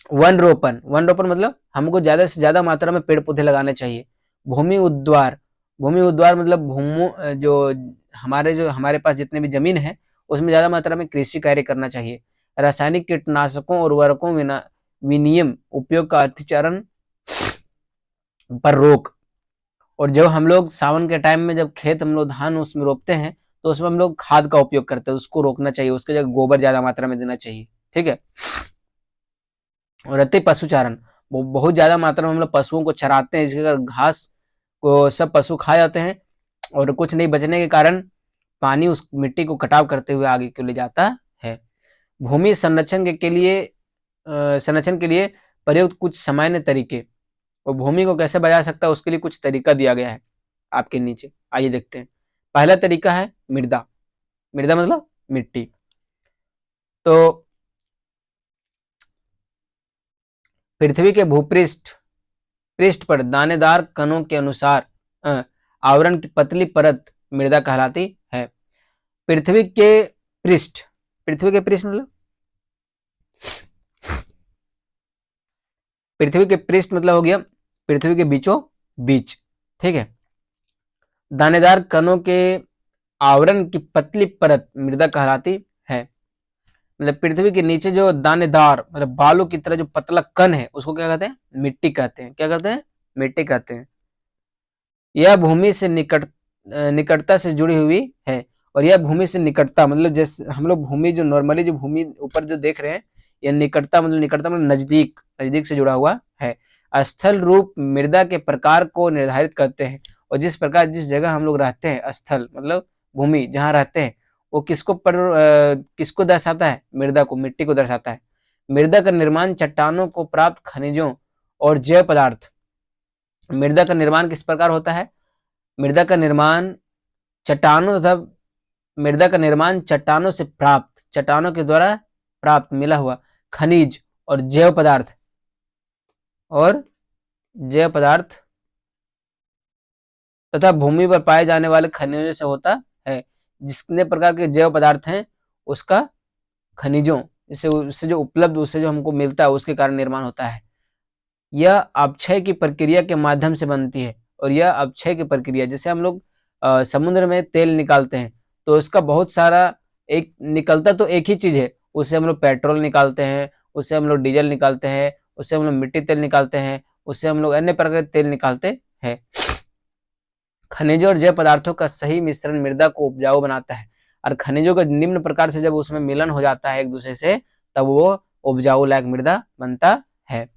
Speaker 1: वन रोपण, वन रोपण मतलब हमको ज्यादा से ज्यादा मात्रा में पेड़ पौधे लगाने चाहिए। भूमि उद्वार, भूमि उद्वार मतलब जो हमारे पास जितने भी जमीन है उसमें ज्यादा मात्रा में कृषि कार्य करना चाहिए। रासायनिक कीटनाशकों और उर्वरकों विनियम उपयोग का अतिचारण पर रोक। और जब हम लोग सावन के टाइम में जब खेत हम लोग धान उसमें रोपते हैं तो उसमें हम लोग खाद का उपयोग करते हैं, उसको रोकना चाहिए, उसके जगह गोबर ज्यादा मात्रा में देना चाहिए। ठीक है, और अति पशुचारण, वो बहुत ज्यादा मात्रा में हम लोग पशुओं को चराते हैं, जिसके कारण घास को सब पशु खा जाते हैं, और कुछ नहीं बचने के कारण पानी उस मिट्टी को कटाव करते हुए आगे क्यों ले जाता है। भूमि संरक्षण के लिए प्रयुक्त कुछ सामान्य तरीके, और भूमि को कैसे बचा सकता है उसके लिए कुछ तरीका दिया गया है आपके नीचे, आइए देखते हैं। पहला तरीका है मृदा, मृदा मतलब मिट्टी। तो पृथ्वी के भूपृष्ठ पृष्ठ पर दानेदार कणों के अनुसार आवरण की पतली परत मृदा कहलाती है। पृथ्वी के पृष्ठ, पृथ्वी के पृष्ठ मतलब पृथ्वी के पृष्ठ मतलब हो गया पृथ्वी के बीचों बीच। ठीक है, दानेदार कणों के आवरण की पतली परत मृदा कहलाती है। मतलब पृथ्वी के नीचे जो दानेदार मतलब बालू की तरह जो पतला कण है उसको क्या कहते हैं, मिट्टी कहते हैं। क्या कहते हैं, मिट्टी कहते हैं। यह भूमि से निकटता से जुड़ी हुई है। और यह भूमि से निकटता मतलब जैसे हम लोग भूमि जो नॉर्मली जो भूमि ऊपर जो देख रहे हैं, यह निकटता मतलब नजदीक नजदीक से जुड़ा हुआ है। स्थल रूप मृदा के प्रकार को निर्धारित करते हैं, और जिस प्रकार जिस जगह हम लोग रहते हैं, स्थल मतलब भूमि जहाँ रहते हैं, वो किसको दर्शाता है, मृदा को, मिट्टी को दर्शाता है। मृदा का निर्माण चट्टानों को प्राप्त खनिजों और जैव पदार्थ, मृदा का निर्माण किस प्रकार होता है, मृदा का निर्माण चट्टानों तथा मृदा का निर्माण चट्टानों के द्वारा प्राप्त मिला हुआ खनिज और जैव पदार्थ तथा भूमि पर पाए जाने वाले खनिजों से होता है। जितने प्रकार के जैव पदार्थ हैं उसका खनिजों इससे उससे जो उपलब्ध उससे जो हमको मिलता है उसके कारण निर्माण होता है। यह अपक्षय की प्रक्रिया के माध्यम से बनती है। और यह अपक्षय की प्रक्रिया, जैसे हम लोग समुद्र में तेल निकालते हैं तो उसका बहुत सारा एक निकलता तो एक ही चीज है, उससे हम लोग पेट्रोल निकालते हैं, उससे हम लोग डीजल निकालते हैं, उससे हम लोग मिट्टी तेल निकालते हैं, उससे हम लोग अन्य प्रकार के तेल निकालते हैं। खनिजों और जैव पदार्थों का सही मिश्रण मृदा को उपजाऊ बनाता है और खनिजों का निम्न प्रकार से जब उसमें मिलन हो जाता है एक दूसरे से तब वो उपजाऊ लायक मृदा बनता है।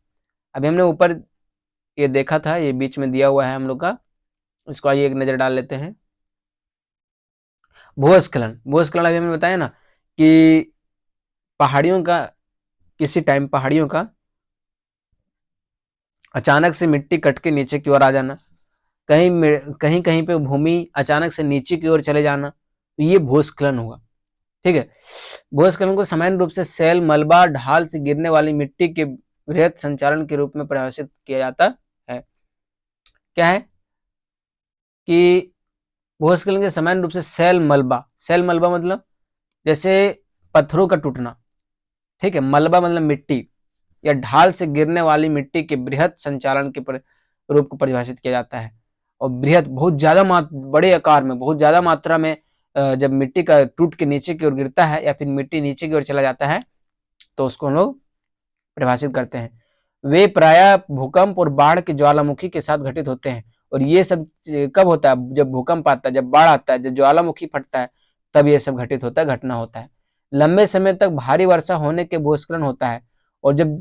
Speaker 1: अभी हमने ऊपर ये देखा था, ये बीच में दिया हुआ है हम लोग का, इसको आइए एक नजर डाल लेते हैं। भूस्खलन अभी हमने बताया ना कि पहाड़ियों का किसी टाइम पहाड़ियों का अचानक से मिट्टी कट के नीचे की ओर आ जाना, कहीं कहीं पे भूमि अचानक से नीचे की ओर चले जाना, तो ये भूस्खलन हुआ। ठीक है, भूस्खलन को सामान्य रूप से सैल, मलबा, ढाल से गिरने वाली मिट्टी के वृहत संचालन के रूप में परिभाषित किया जाता है। क्या है कि भूस्खलन के सामान्य रूप से सैल मलबा मतलब जैसे पत्थरों का टूटना, ठीक है, मलबा मतलब मिट्टी या ढाल से गिरने वाली मिट्टी के बृहत संचालन के रूप को परिभाषित किया जाता है। और बृहत बहुत ज्यादा बड़े आकार में, बहुत ज्यादा मात्रा में जब मिट्टी का टूट के नीचे की ओर गिरता है या फिर मिट्टी नीचे की ओर चला जाता है तो उसको हम लोग परिभाषित करते हैं। वे प्रायः भूकंप और बाढ़ के ज्वालामुखी के साथ घटित होते हैं। और ये सब कब होता है? जब भूकंप आता है, जब बाढ़ आता है, जब ज्वालामुखी फटता है, तब ये सब घटित होता है, घटना होता है। लंबे समय तक भारी वर्षा होने के भूस्खलन होता है। और जब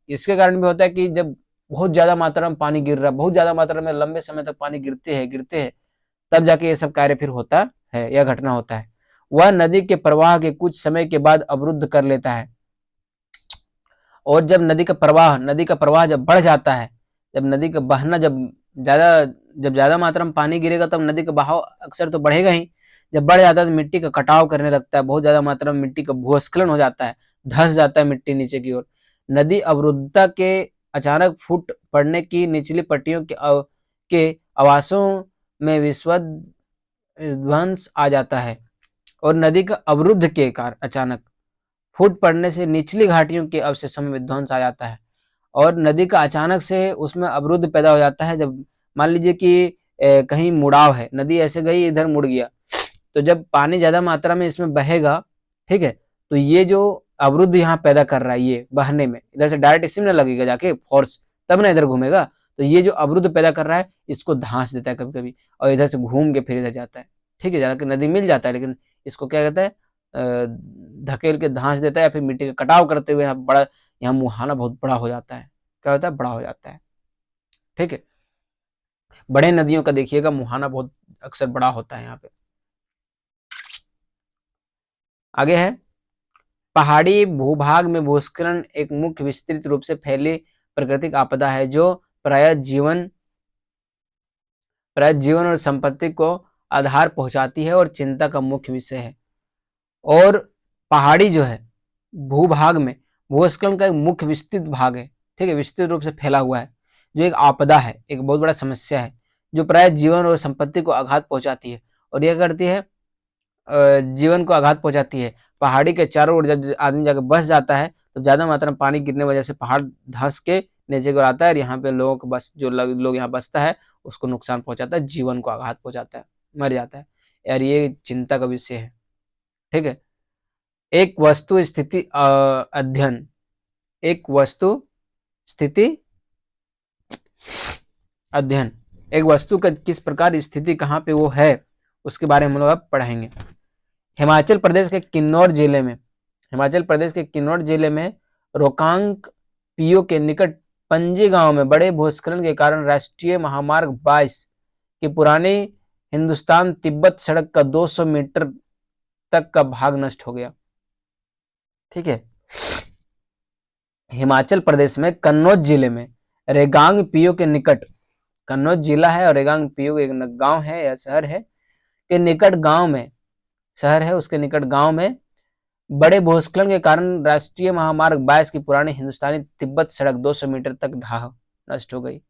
Speaker 1: इसके कारण भी होता है कि जब बहुत ज्यादा मात्रा में पानी गिर रहा है, बहुत ज्यादा मात्रा में लंबे समय तक पानी गिरते हैं, तब जाके ये सब कार्य फिर होता है या घटना होता है। वह नदी के प्रवाह के कुछ समय के बाद अवरुद्ध कर लेता है। और जब नदी का प्रवाह जब बढ़ जाता है, जब नदी का बहना जब ज्यादा मात्रा में पानी गिरेगा तब नदी का बहाव अक्सर तो बढ़ेगा ही। जब बढ़ जाता है तो मिट्टी का कटाव करने लगता है, बहुत ज्यादा मात्रा में मिट्टी का भूस्खलन हो जाता है, धंस जाता है मिट्टी नीचे की ओर। नदी अवरुद्धता के अचानक फूट पड़ने की निचली पट्टियों के आवासों में विध्वंस आ जाता है। और नदी का अवरुद्ध के कारण अचानक फूट पड़ने से निचली घाटियों के अवशेषों में विध्वंस आ जाता है। और नदी का अचानक से उसमें अवरुद्ध पैदा हो जाता है। जब मान लीजिए कि कहीं मुड़ाव है, नदी ऐसे गई इधर मुड़ गया, तो जब पानी ज्यादा मात्रा में इसमें बहेगा, ठीक है, तो ये जो अवरुद्ध यहाँ पैदा कर रहा है, ये बहने में इधर से डायरेक्ट इसी में लगेगा जाके फोर्स, तब ना इधर घूमेगा। तो ये जो अवरुद्ध पैदा कर रहा है इसको धांस देता है कभी कभी, और इधर से घूम के फिर इधर जाता है। ठीक है, जाके नदी मिल जाता है, लेकिन इसको क्या कहता है, धकेल के धांस देता है या फिर मिट्टी का कटाव करते हुए यहाँ मुहाना बहुत बड़ा हो जाता है। क्या होता है? बड़ा हो जाता है। ठीक है, बड़े नदियों का देखिएगा मुहाना बहुत अक्सर बड़ा होता है यहाँ पे। आगे है, पहाड़ी भूभाग में भूस्खलन एक मुख्य विस्तृत रूप से फैली प्राकृतिक आपदा है जो प्रायः जीवन और संपत्ति को आधार पहुंचाती है और चिंता का मुख्य विषय है। और पहाड़ी जो है भूभाग में भूस्खलन का एक मुख्य विस्तृत भाग है, ठीक है, विस्तृत रूप से फैला हुआ है, जो एक आपदा है, एक बहुत बड़ा समस्या है जो प्राय जीवन और संपत्ति को आघात पहुंचाती है। और यह करती है, जीवन को आघात पहुंचाती है। पहाड़ी के चारों ओर जब आदमी जाकर बस जाता है तो ज्यादा मात्रा में पानी गिरने की वजह से पहाड़ धंस के नीचे को आता है, और यहाँ पे लोगों को बस जो लोग यहाँ बसता है उसको नुकसान पहुंचाता है, जीवन को आघात पहुंचाता है, मर जाता है। यार ये चिंता का विषय है। ठीक है, एक वस्तु स्थिति अध्ययन, एक वस्तु स्थिति अध्ययन, एक वस्तु का किस प्रकार स्थिति कहाँ पे वो है उसके बारे में हम लोग अब पढ़ेंगे। हिमाचल प्रदेश के किन्नौर जिले में रोकांग पीओ के निकट पंजी गांव में बड़े भूस्खलन के कारण राष्ट्रीय महामार्ग 22 की पुरानी हिंदुस्तान तिब्बत सड़क का 200 मीटर तक का भाग नष्ट हो गया। ठीक है, हिमाचल प्रदेश में कन्नौज जिले में रेगांग पीओ के निकट, कन्नौज जिला है और रेगांग पीओ एक गांव है या शहर है के निकट गांव में शहर है, उसके निकट गांव में बड़े भूस्खलन के कारण राष्ट्रीय महामार्ग 22 की पुरानी हिंदुस्तानी तिब्बत सड़क 200 मीटर तक ढह नष्ट हो गई।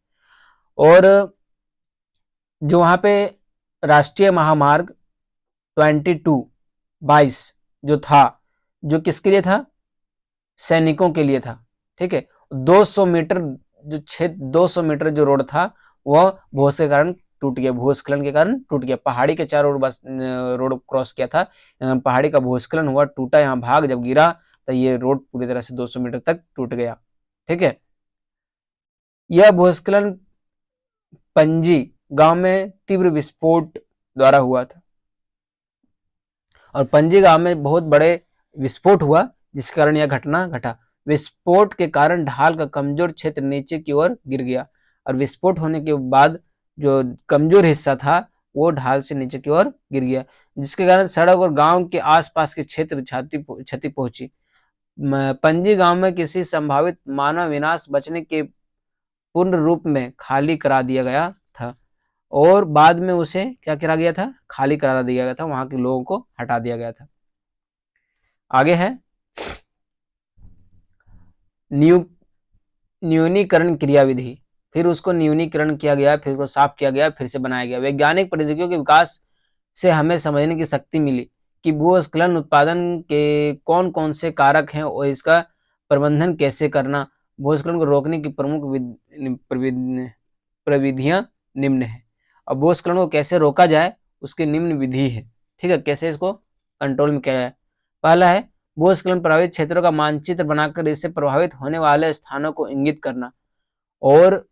Speaker 1: और जो वहां पे राष्ट्रीय महामार्ग 22 जो था, जो किसके लिए था? सैनिकों के लिए था। ठीक है, 200 मीटर जो 200 मीटर जो रोड था वह भूस्खलन के कारण टूट गया, भूस्खलन के कारण टूट गया। पहाड़ी के चारों ओर बस रोड क्रॉस किया था, पहाड़ी का भूस्खलन हुआ, टूटा, यहाँ भाग जब गिरा तो ये रोड पूरी तरह से 200 मीटर तक टूट गया। ठीक है, यह भूस्खलन पंजी गांव में तीव्र विस्फोट द्वारा हुआ था, और पंजी गांव में बहुत बड़े विस्फोट हुआ जिस कारण यह घटना घटा। विस्फोट के कारण ढाल का कमजोर क्षेत्र नीचे की ओर गिर गया, और विस्फोट होने के बाद जो कमजोर हिस्सा था वो ढाल से नीचे की ओर गिर गया, जिसके कारण सड़क और गांव के आसपास के क्षेत्र क्षति पहुंची। पंजी गांव में किसी संभावित मानव विनाश बचने के पूर्ण रूप में खाली करा दिया गया था, और बाद में उसे क्या करा गया था? खाली करा दिया गया था, वहां के लोगों को हटा दिया गया था। आगे है न्यूनीकरण क्रियाविधि। फिर उसको न्यूनीकरण किया गया, फिर उसको साफ किया गया, फिर से बनाया गया। वैज्ञानिक प्रौद्योगिकियों के विकास से हमें समझने की शक्ति मिली कि भूस्खलन उत्पादन के कौन कौन से कारक हैं और इसका प्रबंधन कैसे करना। भूस्खलन को रोकने की प्रमुख प्रविधियां निम्न है। अब भूस्खलन को कैसे रोका जाए उसकी निम्न विधि है। ठीक है, कैसे इसको कंट्रोल में किया जाए। पहला है भूस्खलन प्रभावित क्षेत्रों का मानचित्र बनाकर इससे प्रभावित होने वाले स्थानों को इंगित करना, और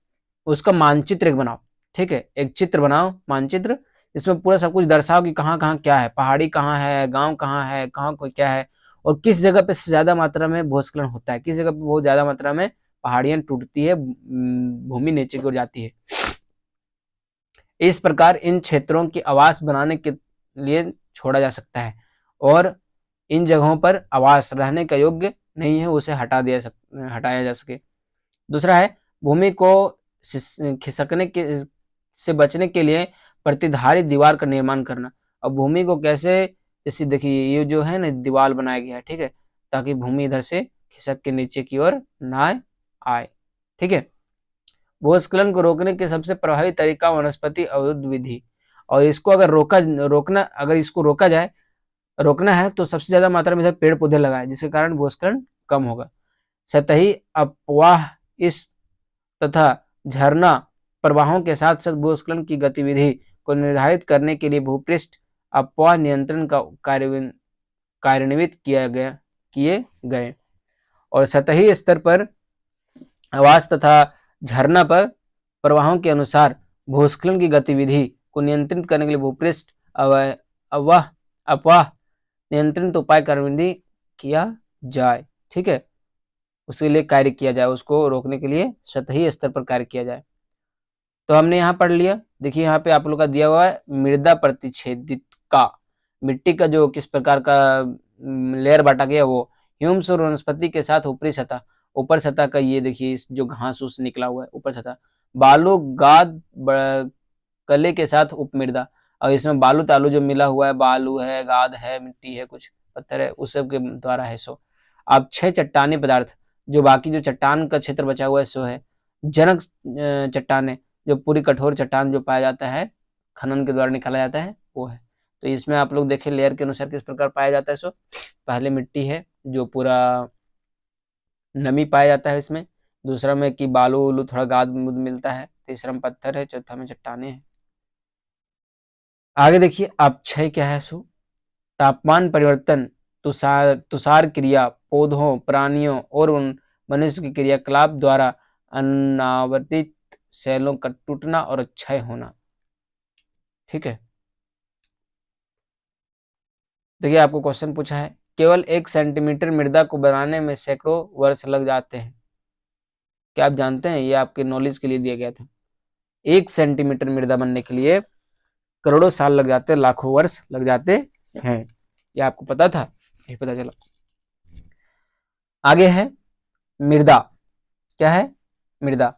Speaker 1: उसका मानचित्र एक बनाओ। ठीक है, एक चित्र बनाओ, मानचित्र, इसमें पूरा सब कुछ दर्शाओ कि कहाँ कहाँ क्या है, पहाड़ी कहाँ है, गांव कहाँ है, कहाँ को क्या है, और किस जगह पे ज्यादा मात्रा में भूस्खलन होता है, किस जगह पे बहुत ज्यादा मात्रा में पहाड़ियां टूटती है, भूमि नीचे की ओर जाती है। इस प्रकार इन क्षेत्रों की आवास बनाने के लिए छोड़ा जा सकता है, और इन जगहों पर आवास रहने का योग्य नहीं है उसे हटाया जा सके। दूसरा है भूमि को खिसकने के से बचने के लिए प्रतिधारी दीवार का निर्माण करना। अब भूमि को कैसे, जैसे देखिए ये जो है ना दीवार बनाया गया है, ठीक है, ताकि भूमि इधर से खिसक के नीचे की ओर ना आए। ठीक है, भूस्खलन को रोकने के सबसे प्रभावी तरीका वनस्पति अवरुद्ध विधि, और इसको अगर रोका जाए, रोकना है तो सबसे ज्यादा मात्रा में पेड़ पौधे लगाए, जिसके कारण भूस्खलन कम होगा। सतही अपवाह इस तथा झरना प्रवाहों के साथ साथ भूस्खलन की गतिविधि को निर्धारित करने के लिए भूपृष्ठ अपवाह नियंत्रण का कार्यान्वित किए गए, और सतही स्तर पर आवास तथा झरना पर प्रवाहों के अनुसार भूस्खलन की गतिविधि को नियंत्रित करने के लिए भूपृष्ठ अपवाह नियंत्रित उपाय कार्यान्वित किया जाए। ठीक है, उसके लिए कार्य किया जाए, उसको रोकने के लिए सतही स्तर पर कार्य किया जाए। तो हमने यहाँ पढ़ लिया। देखिए यहाँ पे आप लोग का दिया हुआ है मृदा प्रतिच्छेदित का, मिट्टी का जो किस प्रकार का लेयर बांटा गया, वो ह्यूम्स और वनस्पति के साथ ऊपरी सतह, ऊपर सतह का ये देखिए जो घास उस निकला हुआ है ऊपर सतह, बालू गाद कले के साथ उपमृदा, और इसमें बालू तालू जो मिला हुआ है, बालू है, गाद है, मिट्टी है, कुछ पत्थर है, उस सब के द्वारा है सो। अब 6 चट्टानी पदार्थ, जो बाकी जो चट्टान का क्षेत्र बचा हुआ है सो है जनक चट्टाने, जो पूरी कठोर चट्टान जो पाया जाता है खनन के द्वारा निकाला जाता है वो है। तो इसमें आप लोग देखें लेयर के अनुसार किस प्रकार पाया जाता है। सो पहले मिट्टी है जो पूरा नमी पाया जाता है इसमें, दूसरा में कि बालू उलू थोड़ा गाद मिलता है, तीसरा में पत्थर है, चौथा में चट्टाने हैं। आगे देखिए अपक्षय क्या है। सो तापमान परिवर्तन, तुषार क्रिया, पौधों, प्राणियों और उन मनुष्य की क्रियाकलाप द्वारा अनावर्तित सेलों का टूटना और क्षय होना। ठीक है, देखिए आपको क्वेश्चन पूछा है केवल 1 सेंटीमीटर मृदा को बनाने में सैकड़ों वर्ष लग जाते हैं। क्या आप जानते हैं? ये आपके नॉलेज के लिए दिया गया था। 1 सेंटीमीटर मृदा बनने के लिए करोड़ों साल लग जाते हैं, लाखों वर्ष लग जाते हैं। ये आपको पता था? ये पता चला। आगे है मृदा। क्या है? मृदा।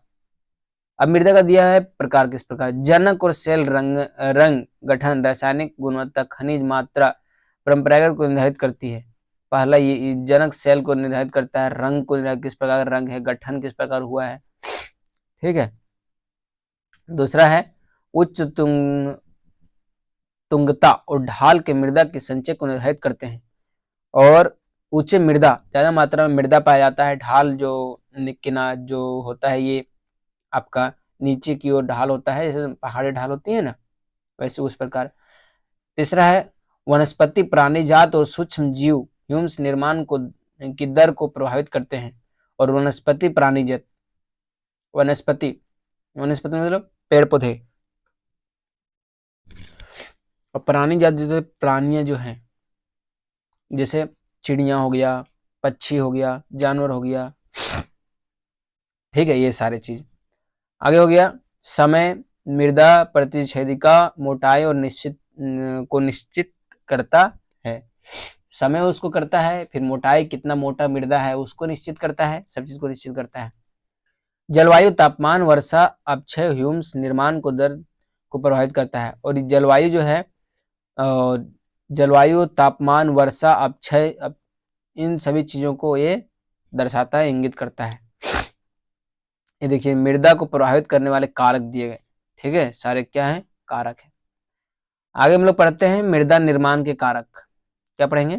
Speaker 1: अब मृदा का दिया है प्रकार किस प्रकार, जनक और सेल रंग गठन, रासायनिक गुणवत्ता, खनिज मात्रा, परंपरागत को निर्धारित करती है। पहला ये जनक सेल को निर्धारित करता है, रंग को निर्धारित, किस प्रकार का रंग है, गठन किस प्रकार हुआ है, ठीक है। दूसरा है उच्च तुंगता और ढाल के मृदा के संचय को निर्धारित करते हैं। और उच्च मृदा, ज्यादा मात्रा में मृदा पाया जाता है, ढाल जो किनार जो होता है ये आपका नीचे की ओर ढाल होता है, जैसे पहाड़ी ढाल होती है ना, वैसे उस प्रकार। तीसरा है वनस्पति प्राणी जात और सूक्ष्म जीव ह्यूमस निर्माण को की दर को प्रभावित करते हैं। और वनस्पति प्राणी जात, वनस्पति वनस्पति मतलब पेड़ पौधे, और प्राणी जात जैसे प्राणियां जो हैं, जैसे चिड़िया हो गया, पक्षी हो गया, जानवर हो गया, ठीक है, ये सारे चीज। आगे हो गया समय मृदा प्रतिच्छेदिका मोटाई और निश्चित करता है। समय उसको करता है, फिर मोटाई कितना मोटा मृदा है उसको निश्चित करता है, सब चीज को निश्चित करता है। जलवायु तापमान वर्षा अपक्षय ह्यूमस निर्माण को दर को प्रभावित करता है। और जलवायु जो है जलवायु तापमान वर्षा अपक्षय इन सभी चीजों को ये दर्शाता है, इंगित करता है। ये देखिए मृदा को प्रभावित करने वाले कारक दिए गए, ठीक है, सारे क्या हैं, कारक है। आगे हम लोग पढ़ते हैं मृदा निर्माण के कारक। क्या पढ़ेंगे,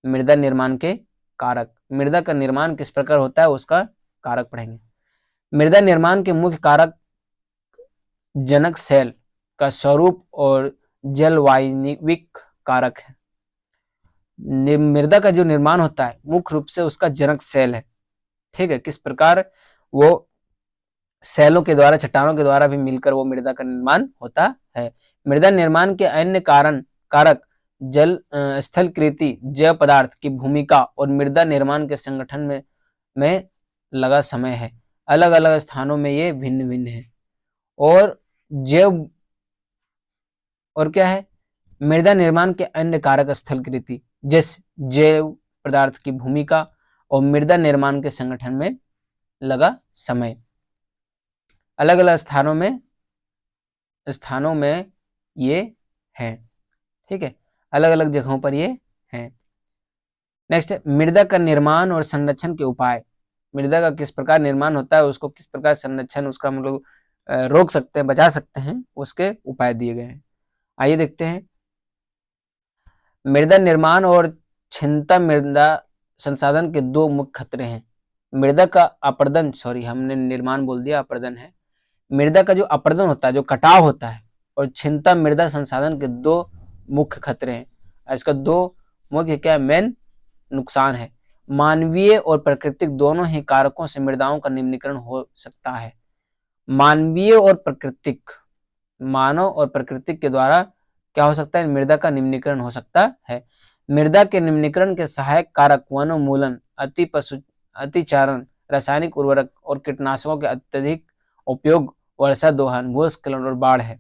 Speaker 1: मृदा निर्माण के कारक। मृदा का निर्माण किस प्रकार होता है उसका कारक पढ़ेंगे। मृदा निर्माण के मुख्य कारक जनक सेल का स्वरूप और जलवायविक कारक है। मृदा का जो निर्माण होता है मुख्य रूप से उसका जनक सेल है, ठीक है, किस प्रकार वो सेलों के द्वारा, चट्टानों के द्वारा भी मिलकर वो मृदा का निर्माण होता है। मृदा निर्माण के अन्य कारक जल स्थलकृति, जैव पदार्थ की भूमिका और मृदा निर्माण के संगठन में लगा समय है। अलग अलग स्थानों में ये भिन्न भिन्न है। और जैव और क्या है, मृदा निर्माण के अन्य कारक स्थलकृति, जैसे जैव पदार्थ की भूमिका और मृदा निर्माण के संगठन में लगा समय। अलग अलग स्थानों में ये है, ठीक है, अलग अलग जगहों पर ये है। नेक्स्ट, मृदा का निर्माण और संरक्षण के उपाय। मृदा का किस प्रकार निर्माण होता है, उसको किस प्रकार संरक्षण उसका हम लोग रोक सकते हैं, बचा सकते हैं, उसके उपाय दिए गए हैं। आइए देखते हैं। मृदा निर्माण और क्षीणता मृदा संसाधन के दो मुख्य खतरे हैं। मृदा का अपरदन, सॉरी हमने निर्माण बोल दिया, अपरदन है। मृदा का जो अपरदन होता है, जो कटाव होता है, और क्षीणता मृदा संसाधन के दो मुख्य खतरे हैं। इसका दो मुख्य क्या मेन नुकसान है। मानवीय और प्राकृतिक दोनों ही कारकों से मृदाओं का निम्नीकरण हो सकता है। मानवीय और प्राकृतिक, मानव और प्राकृतिक के द्वारा क्या हो सकता है, मृदा का निम्नीकरण हो सकता है। मृदा के निम्नीकरण के सहायक कारक वनोन्मूलन, अतिचारण, रासायनिक उर्वरक और कीटनाशकों के अत्यधिक उपयोग, वर्षा दोहन, भूस्खलन और बाढ़ है।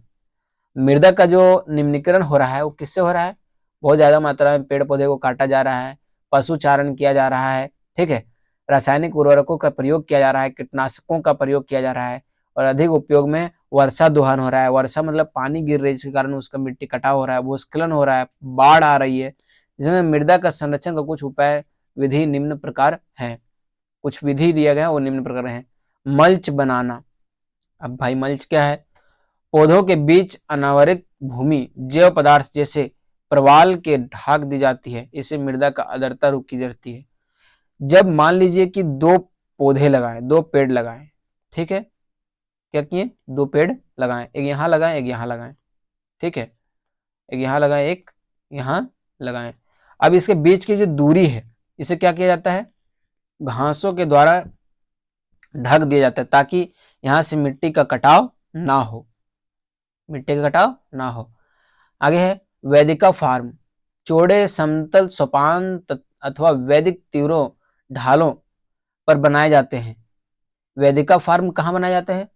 Speaker 1: मृदा का जो निम्नीकरण हो रहा है वो किससे हो रहा है, बहुत ज्यादा मात्रा में पेड़ पौधे को काटा जा रहा है, पशुचारण किया जा रहा है, ठीक है, रासायनिक उर्वरकों का प्रयोग किया जा रहा है, कीटनाशकों का प्रयोग किया जा रहा है, और अधिक उपयोग में वर्षा दोहन हो रहा है। वर्षा मतलब पानी गिर रही है, जिसके कारण उसका मिट्टी कटाव हो रहा है, भूस्खलन हो रहा है, बाढ़ आ रही है। जिसमें मृदा का संरक्षण का कुछ उपाय विधि निम्न प्रकार है, कुछ विधि दिया गया वो निम्न प्रकार है। मल्च बनाना। अब भाई मल्च क्या है, पौधों के बीच अनावरित भूमि जैव पदार्थ जैसे प्रवाल के ढाक दी जाती है, इससे मृदा का आर्द्रता रोकी जाती है। जब मान लीजिए कि दो पौधे लगाएं, दो पेड़ लगाएं, ठीक है, क्या किए, दो पेड़ लगाएं, एक यहाँ लगाएं, एक यहाँ लगाएं, ठीक है, एक यहाँ लगाएं, एक यहाँ लगाएं। अब इसके बीच की जो दूरी है इसे क्या किया जाता है, घासों के द्वारा ढक दिया जाता है, ताकि यहाँ से मिट्टी का कटाव ना हो, मिट्टी का कटाव ना हो। आगे है वेदिका फार्म। चौड़े समतल सोपान अथवा वैदिक तीव्रों ढालों पर बनाए जाते हैं। वेदिका फार्म कहाँ बनाए जाते हैं,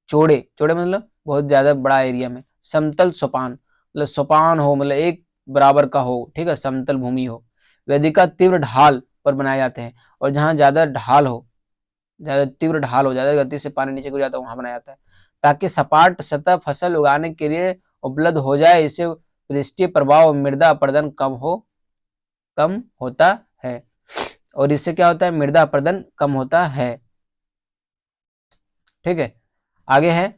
Speaker 1: चौड़े, चौड़े मतलब बहुत ज्यादा बड़ा एरिया में। समतल सोपान मतलब सोपान हो, मतलब एक बराबर का हो, ठीक है, समतल भूमि हो। वेदिका तीव्र ढाल पर बनाए जाते हैं, और जहाँ ज्यादा ढाल हो, ज्यादा तीव्र ढाल हो, ज्यादा गति से पानी नीचे गिर जाता है, वहां बनाया जाता है, ताकि सपाट सतह फसल उगाने के लिए उपलब्ध हो जाए। इससे पृष्ठीय प्रभाव और मृदा अपरदन कम हो कम होता है और इससे क्या होता है, मृदा अपरदन कम होता है। ठीक है, आगे है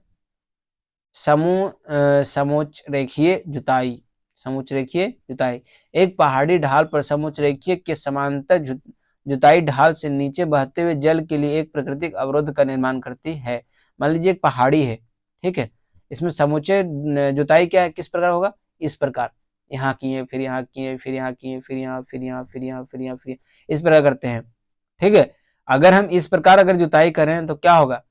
Speaker 1: समोच्च रेखीय जुताई। समोच्च रेखीय जुताई, एक पहाड़ी ढाल पर समोच्च रेखीय के समांतर जुताई ढाल से नीचे बहते हुए जल के लिए एक प्राकृतिक अवरोध का निर्माण करती है। मान लीजिए एक पहाड़ी है, ठीक है, इसमें समूचे जुताई क्या किस प्रकार होगा, इस प्रकार, यहाँ किए फिर यहाँ किए फिर यहाँ किए फिर यहाँ फिर यहाँ फिर यहाँ फिर यहाँ फिर इस प्रकार करते हैं। ठीक है, अगर हम इस प्रकार अगर जुताई करें तो क्या होगा,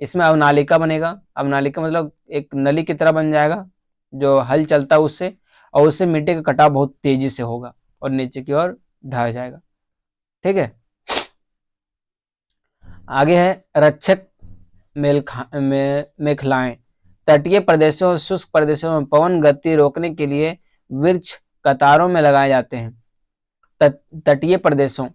Speaker 1: इसमें अवनालिका बनेगा। अवनालिका मतलब एक नली की तरह बन जाएगा जो हल चलता है उससे, और उससे मिट्टी का कटाव बहुत तेजी से होगा और नीचे की ओर ढह जाएगा। ठीक है, आगे है रक्षक मेखलाएं। तटीय प्रदेशों और शुष्क प्रदेशों में पवन गति रोकने के लिए वृक्ष कतारों में लगाए जाते हैं। तटीय प्रदेशों,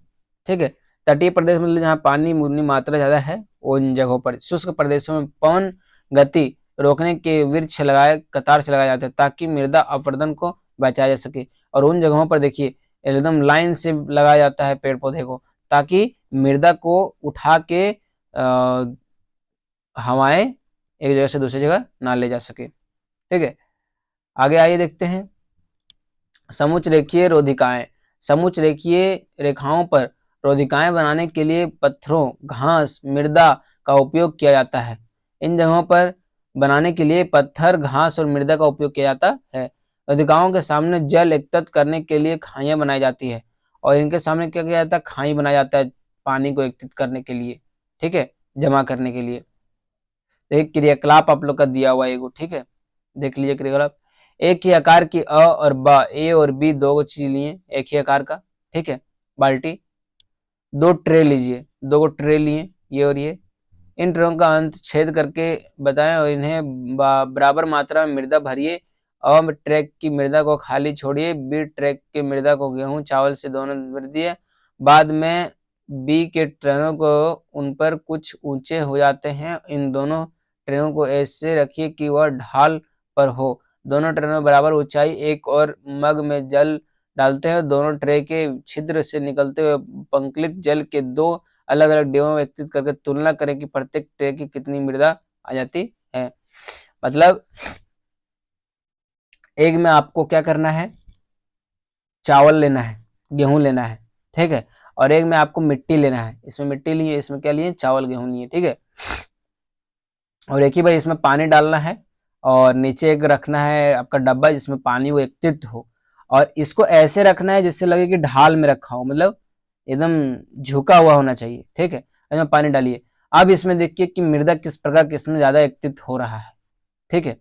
Speaker 1: ठीक है, तटीय प्रदेश मतलब जहाँ पानी मुनी मात्रा ज्यादा है उन जगहों पर। शुष्क प्रदेशों में पवन गति रोकने के वृक्ष लगाए कतार से लगाए जाते हैं ताकि मृदा अपरदन को बचाया जा सके। और उन जगहों पर देखिए एकदम लाइन से लगाया जाता है पेड़ पौधे को, ताकि मृदा को उठा के हवाएं एक जगह से दूसरी जगह ना ले जा सके। ठीक है, आगे आइए देखते हैं समुच्च रेखीय रोधिकाएं। समुच्च रेखीय रेखाओं पर रोधिकाएं बनाने के लिए पत्थरों, घास, मृदा का उपयोग किया जाता है। इन जगहों पर बनाने के लिए पत्थर, घास और मृदा का उपयोग किया जाता है। रोधिकाओं के सामने जल एकत्रित करने के लिए खाइयां बनाई जाती है और इनके सामने क्या किया जाता है, खाई बनाया जाता है पानी को एकत्रित करने के लिए, ठीक है, जमा करने के लिए। एक क्रियाकलाप आप लोग का दिया हुआ है एगो, ठीक है, देख लीजिए क्रियाकलाप। एक ही आकार की अ और ब, ए और बी दो चीज लिए एक ही आकार का, ठीक है, बाल्टी, दो ट्रे लीजिए, दो गो ट्रे लिए ये और ये। इन ट्रेयों का अंत छेद करके बताएं और इन्हें बराबर मात्रा में मृदा भरिए। अ ट्रैक की मृदा को खाली छोड़िए, बी ट्रैक की मृदा को गेहूं चावल से दोनों भर दिए। बाद में बी के ट्रेनों को उन पर कुछ ऊंचे हो जाते हैं। इन दोनों ट्रेनों को ऐसे रखिए कि वह ढाल पर हो। दोनों ट्रेनों बराबर ऊंचाई, एक और मग में जल डालते हैं। दोनों ट्रे के छिद्र से निकलते हुए पंक्लित जल के दो अलग अलग डिब्बों में एकत्रित करके तुलना करें कि प्रत्येक ट्रे की कितनी मृदा आ जाती है। मतलब एक में आपको क्या करना है, चावल लेना है, गेहूं लेना है, ठीक है, और एक में आपको मिट्टी लेना है। इसमें मिट्टी लिए, इसमें क्या लिए, चावल गेहूं लिए, ठीक है, और एक ही बार इसमें पानी डालना है और नीचे एक रखना है आपका डब्बा जिसमें पानी वो एकत्रित हो, और इसको ऐसे रखना है जिससे लगे कि ढाल में रखा हो, मतलब एकदम झुका हुआ होना चाहिए। ठीक है, इसमें पानी डालिए। अब इसमें देखिए कि मृदा किस प्रकार किसमें ज्यादा एकत्रित हो रहा है। ठीक है,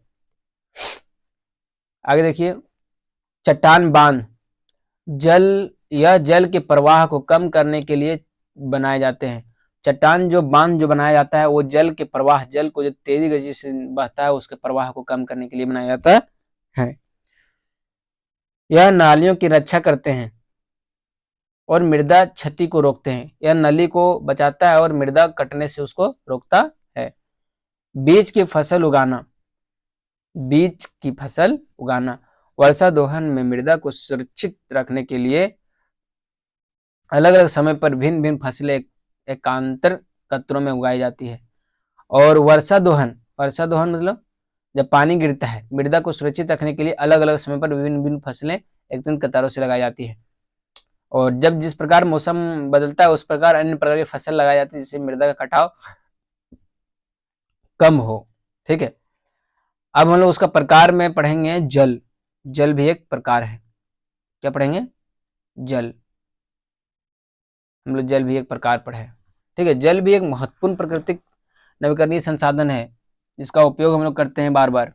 Speaker 1: आगे देखिए चट्टान बांध। जल यह जल के प्रवाह को कम करने के लिए बनाए जाते हैं। चट्टान जो बांध जो बनाया जाता है वो जल के प्रवाह, जल को जो तेजी गति से बहता है उसके प्रवाह को कम करने के लिए बनाया जाता है। यह नालियों की रक्षा करते हैं और मृदा क्षति को रोकते हैं। यह नली को बचाता है और मृदा कटने से उसको रोकता है। बीज की फसल उगाना। बीज की फसल उगाना, वर्षा दोहन में मृदा को सुरक्षित रखने के लिए अलग अलग समय पर भिन्न भिन्न फसलें एकांतर कतरों में उगाई जाती है। और वर्षा दोहन, वर्षा दोहन मतलब जब पानी गिरता है मृदा को सुरक्षित रखने के लिए अलग अलग समय पर विभिन्न विभिन्न फसलें एकदम कतारों से लगाई जाती है। और जब जिस प्रकार मौसम बदलता है उस प्रकार अन्य प्रकार की फसल लगाई जाती है जिससे मृदा का कटाव कम हो। ठीक है, अब हम लोग उसका प्रकार में पढ़ेंगे जल। जल भी एक प्रकार है। क्या पढ़ेंगे, जल। हम लोग जल भी एक प्रकार पढ़े। ठीक है, जल भी एक महत्वपूर्ण प्राकृतिक नवीकरणीय संसाधन है जिसका उपयोग हम लोग करते हैं बार बार।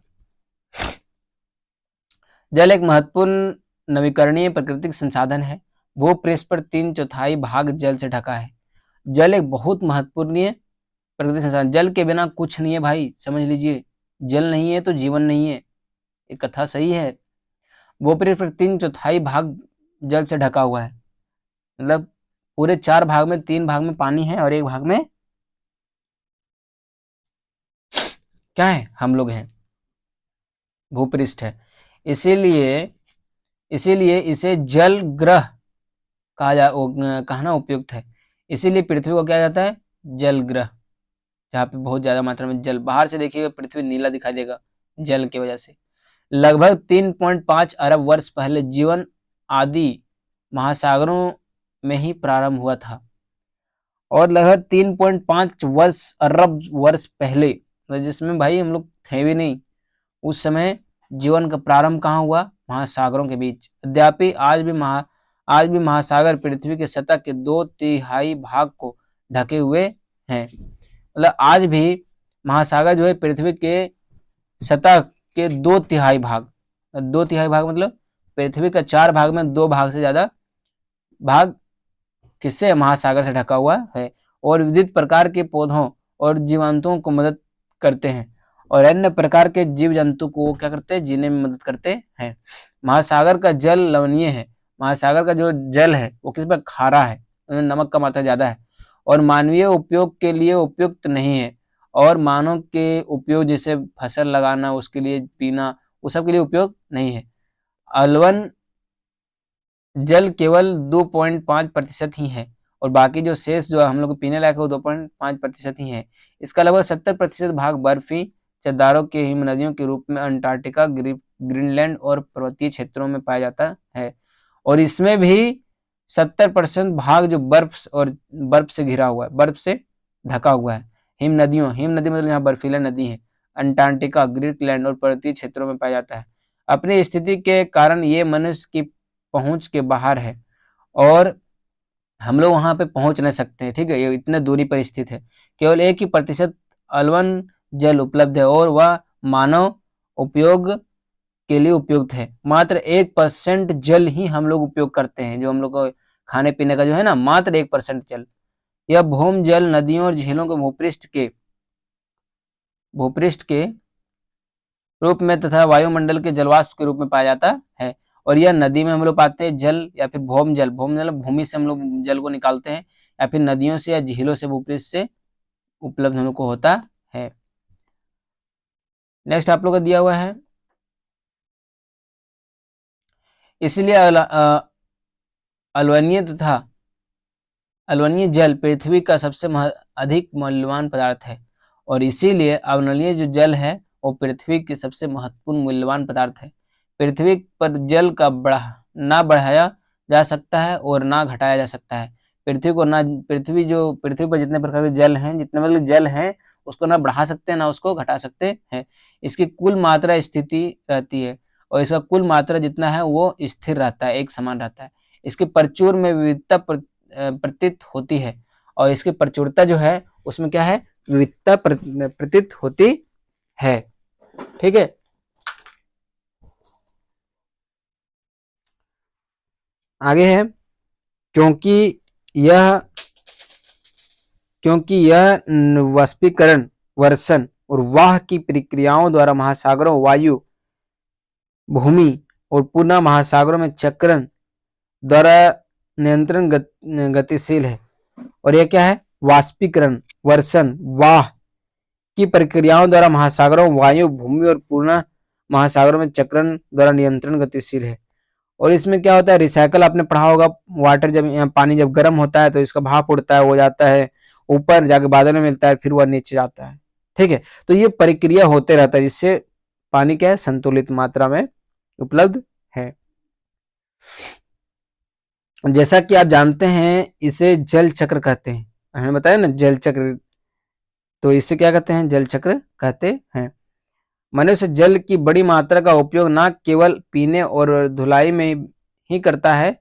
Speaker 1: जल एक महत्वपूर्ण नवीकरणीय प्राकृतिक संसाधन है। भूपृष्ठ पर 3/4 भाग जल से ढका है। जल एक बहुत महत्वपूर्ण प्राकृतिक संसाधन, जल के बिना कुछ नहीं है भाई, समझ लीजिए। जल नहीं है तो जीवन नहीं है, ये कथा सही है। भूपृष्ठ पर 3/4 भाग जल से ढका हुआ है, मतलब पूरे 4 भाग में 3 भाग में पानी है और 1 भाग में क्या है, हम लोग हैं, भूपृष्ठ है। इसीलिए इसीलिए इसे जल ग्रह कहना उपयुक्त है। इसीलिए पृथ्वी को क्या जाता है, जल ग्रह, जहाँ पे बहुत ज्यादा मात्रा में जल, बाहर से देखिएगा पृथ्वी नीला दिखाई देगा जल की वजह से। लगभग 3.5 अरब वर्ष पहले जीवन आदि महासागरों में ही प्रारंभ हुआ था। और लगभग 3.5 अरब वर्ष पहले, जिसमें भाई हम लोग थे भी नहीं उस समय, जीवन का प्रारंभ कहाँ हुआ, महासागरों के बीच। यद्यपि आज भी महासागर पृथ्वी के सतह के 2/3 भाग को ढके हुए हैं। मतलब आज भी महासागर जो है पृथ्वी के सतह के 2/3 भाग, 2/3 भाग मतलब पृथ्वी का 4 भाग में 2 भाग से ज्यादा भाग किससे, महासागर से ढका हुआ है। और विविध प्रकार के पौधों और जीवांतों को मदद करते हैं, और अन्य प्रकार के जीव जंतु को क्या करते हैं, जीने में मदद करते हैं। महासागर का जल लवणीय है। महासागर का जो जल है वो किस पर, खारा है, उसमें नमक का मात्रा ज्यादा है, और मानवीय उपयोग के लिए उपयुक्त नहीं है। और मानव के उपयोग जैसे फसल लगाना, उसके लिए पीना, वो सब के लिए उपयोग नहीं है। अलवन जल केवल 2.5% ही है, और बाकी जो शेष जो हम लोग को पीने लायक है वो 2.5% ही है। इसका लगभग 70% भाग बर्फी चट्टानों के हिम नदियों के रूप में अंटार्कटिका, ग्रीनलैंड और पर्वतीय क्षेत्रों में पाया जाता है। और इसमें भी 70% भाग जो बर्फ से घिरा हुआ है, बर्फ से ढका हुआ है। हिम नदी मतलब यहाँ बर्फीला नदी है। अंटार्कटिका, ग्रीनलैंड और पर्वतीय क्षेत्रों में पाया जाता है। अपनी स्थिति के कारण ये मनुष्य की पहुंच के बाहर है, और हम लोग वहां पे पहुंच नहीं सकते हैं। ठीक है, ये इतने दूरी पर स्थित है। केवल 1% अलवन जल उपलब्ध है, और वह मानव उपयोग के लिए उपयुक्त है। मात्र 1% जल ही हम लोग उपयोग करते हैं, जो हम लोग को खाने पीने का जो है ना, मात्र 1% जल। यह भूम जल नदियों और झीलों के भूपृष्ठ के रूप में तथा वायुमंडल के जलवाष्प के रूप में पाया जाता है। और यह नदी में हम लोग पाते हैं जल, या फिर भौम जल, भौम मतलब भूमि से हम लोग जल को निकालते हैं, या फिर नदियों से या झीलों से, भूपृष्ठ से उपलब्ध हम लोग को होता है। नेक्स्ट आप लोग का दिया हुआ है, इसलिए अलवनीय तथा अलवनीय जल पृथ्वी का सबसे अधिक मूल्यवान पदार्थ है, और इसीलिए अवनलीय जो जल है वो पृथ्वी के सबसे महत्वपूर्ण मूल्यवान पदार्थ है। पृथ्वी पर जल का ना बढ़ाया जा सकता है और ना घटाया जा सकता है। पृथ्वी पर जितने प्रकार के जल हैं, जितने मतलब जल हैं, उसको ना बढ़ा सकते हैं ना उसको घटा सकते हैं। इसकी कुल मात्रा स्थिति रहती है, और इसका कुल मात्रा जितना है वो स्थिर रहता है, एक समान रहता है। इसकी प्रचुर में विविधता प्रतीत होती है, और इसकी प्रचुरता जो है उसमें क्या है, विविधता प्रतीत होती है। ठीक है, आगे है, क्योंकि यह वाष्पीकरण, वर्षण और वाह की प्रक्रियाओं द्वारा महासागरों, वायु, भूमि और पुनः महासागरों में चक्रण द्वारा नियंत्रण गतिशील है। और यह क्या है, वाष्पीकरण, वर्षण, वाह की प्रक्रियाओं द्वारा महासागरों, वायु, भूमि और पूर्ण महासागरों में चक्रण द्वारा नियंत्रण गतिशील है। और इसमें क्या होता है, रिसाइकल आपने पढ़ा होगा, वाटर जब पानी जब गर्म होता है तो इसका भाप उड़ता है, वो जाता है ऊपर, जाके बादल में मिलता है, फिर वह नीचे जाता है। ठीक है, तो ये प्रक्रिया होते रहता है, जिससे पानी क्या है, संतुलित मात्रा में उपलब्ध है। जैसा कि आप जानते हैं इसे जल चक्र कहते हैं, हमें बताया ना जल चक्र, तो इसे क्या कहते हैं, जल चक्र कहते हैं। मनुष्य जल की बड़ी मात्रा का उपयोग न केवल पीने और धुलाई में ही करता है,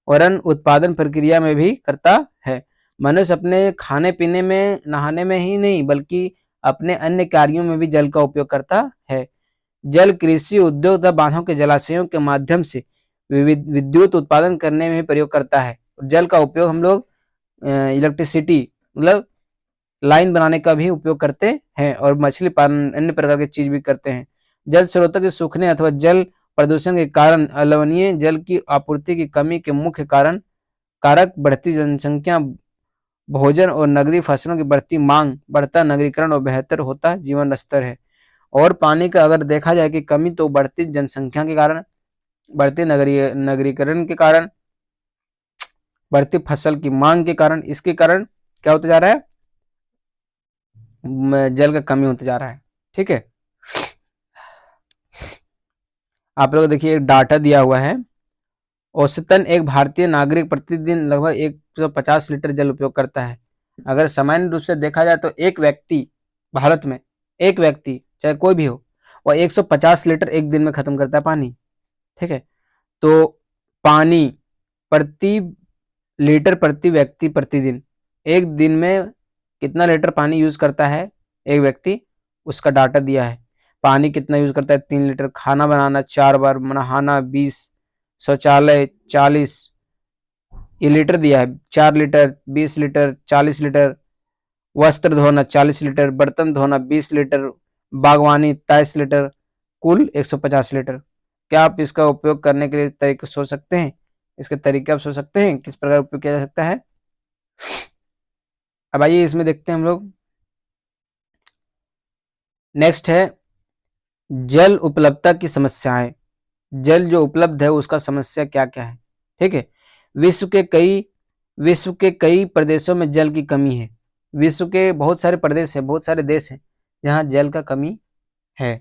Speaker 1: वरन उत्पादन प्रक्रिया में भी करता है। मनुष्य अपने खाने पीने में, नहाने में ही नहीं, बल्कि अपने अन्य कार्यों में भी जल का उपयोग करता है। जल कृषि, उद्योग तथा बांधों के जलाशयों के माध्यम से विद्युत उत्पादन करने में प्रयोग करता है। जल का उपयोग हम लोग इलेक्ट्रिसिटी मतलब लाइन बनाने का भी उपयोग करते हैं, और मछली पालन, अन्य प्रकार की चीज भी करते हैं। जल स्रोतों के सूखने अथवा जल प्रदूषण के कारण अलवणीय जल की आपूर्ति की कमी के मुख्य कारक बढ़ती जनसंख्या, भोजन और नगरीय फसलों की बढ़ती मांग, बढ़ता नगरीकरण और बेहतर होता जीवन स्तर है। और पानी का अगर देखा जाए कि कमी, तो बढ़ती जनसंख्या के कारण, बढ़ते नगरीकरण के कारण, बढ़ती फसल की मांग के कारण, इसके कारण क्या होता जा रहा है, जल का कमी होता जा रहा है। ठीक है, आप लोग देखिए एक डाटा दिया हुआ है, औसतन एक भारतीय नागरिक प्रतिदिन लगभग 150 लीटर जल उपयोग करता है। अगर सामान्य रूप से देखा जाए तो एक व्यक्ति भारत में, एक व्यक्ति चाहे कोई भी हो, वह 150 लीटर एक दिन में खत्म करता है पानी। ठीक है, तो पानी प्रति लीटर प्रति व्यक्ति प्रतिदिन, एक दिन में कितना लीटर पानी यूज करता है एक व्यक्ति, उसका डाटा दिया है। पानी कितना यूज करता है, 3 लीटर, खाना बनाना 4 बार, नहाना 20, शौचालय 40, ये लीटर दिया है, 4 लीटर, 20 लीटर, 40 लीटर, वस्त्र धोना 40 लीटर, बर्तन धोना 20 लीटर, बागवानी 23 लीटर, कुल 150 लीटर। क्या आप इसका उपयोग करने के लिए तरीके सोच सकते हैं, इसके तरीके आप सोच सकते हैं किस प्रकार उपयोग किया जा सकता है। अब आइए इसमें देखते हैं हम लोग। नेक्स्ट है जल उपलब्धता की समस्याएं। जल जो उपलब्ध है उसका समस्या क्या क्या है। ठीक है, विश्व के कई प्रदेशों में जल की कमी है। विश्व के बहुत सारे प्रदेश हैं, बहुत सारे देश हैं जहां जल का कमी है।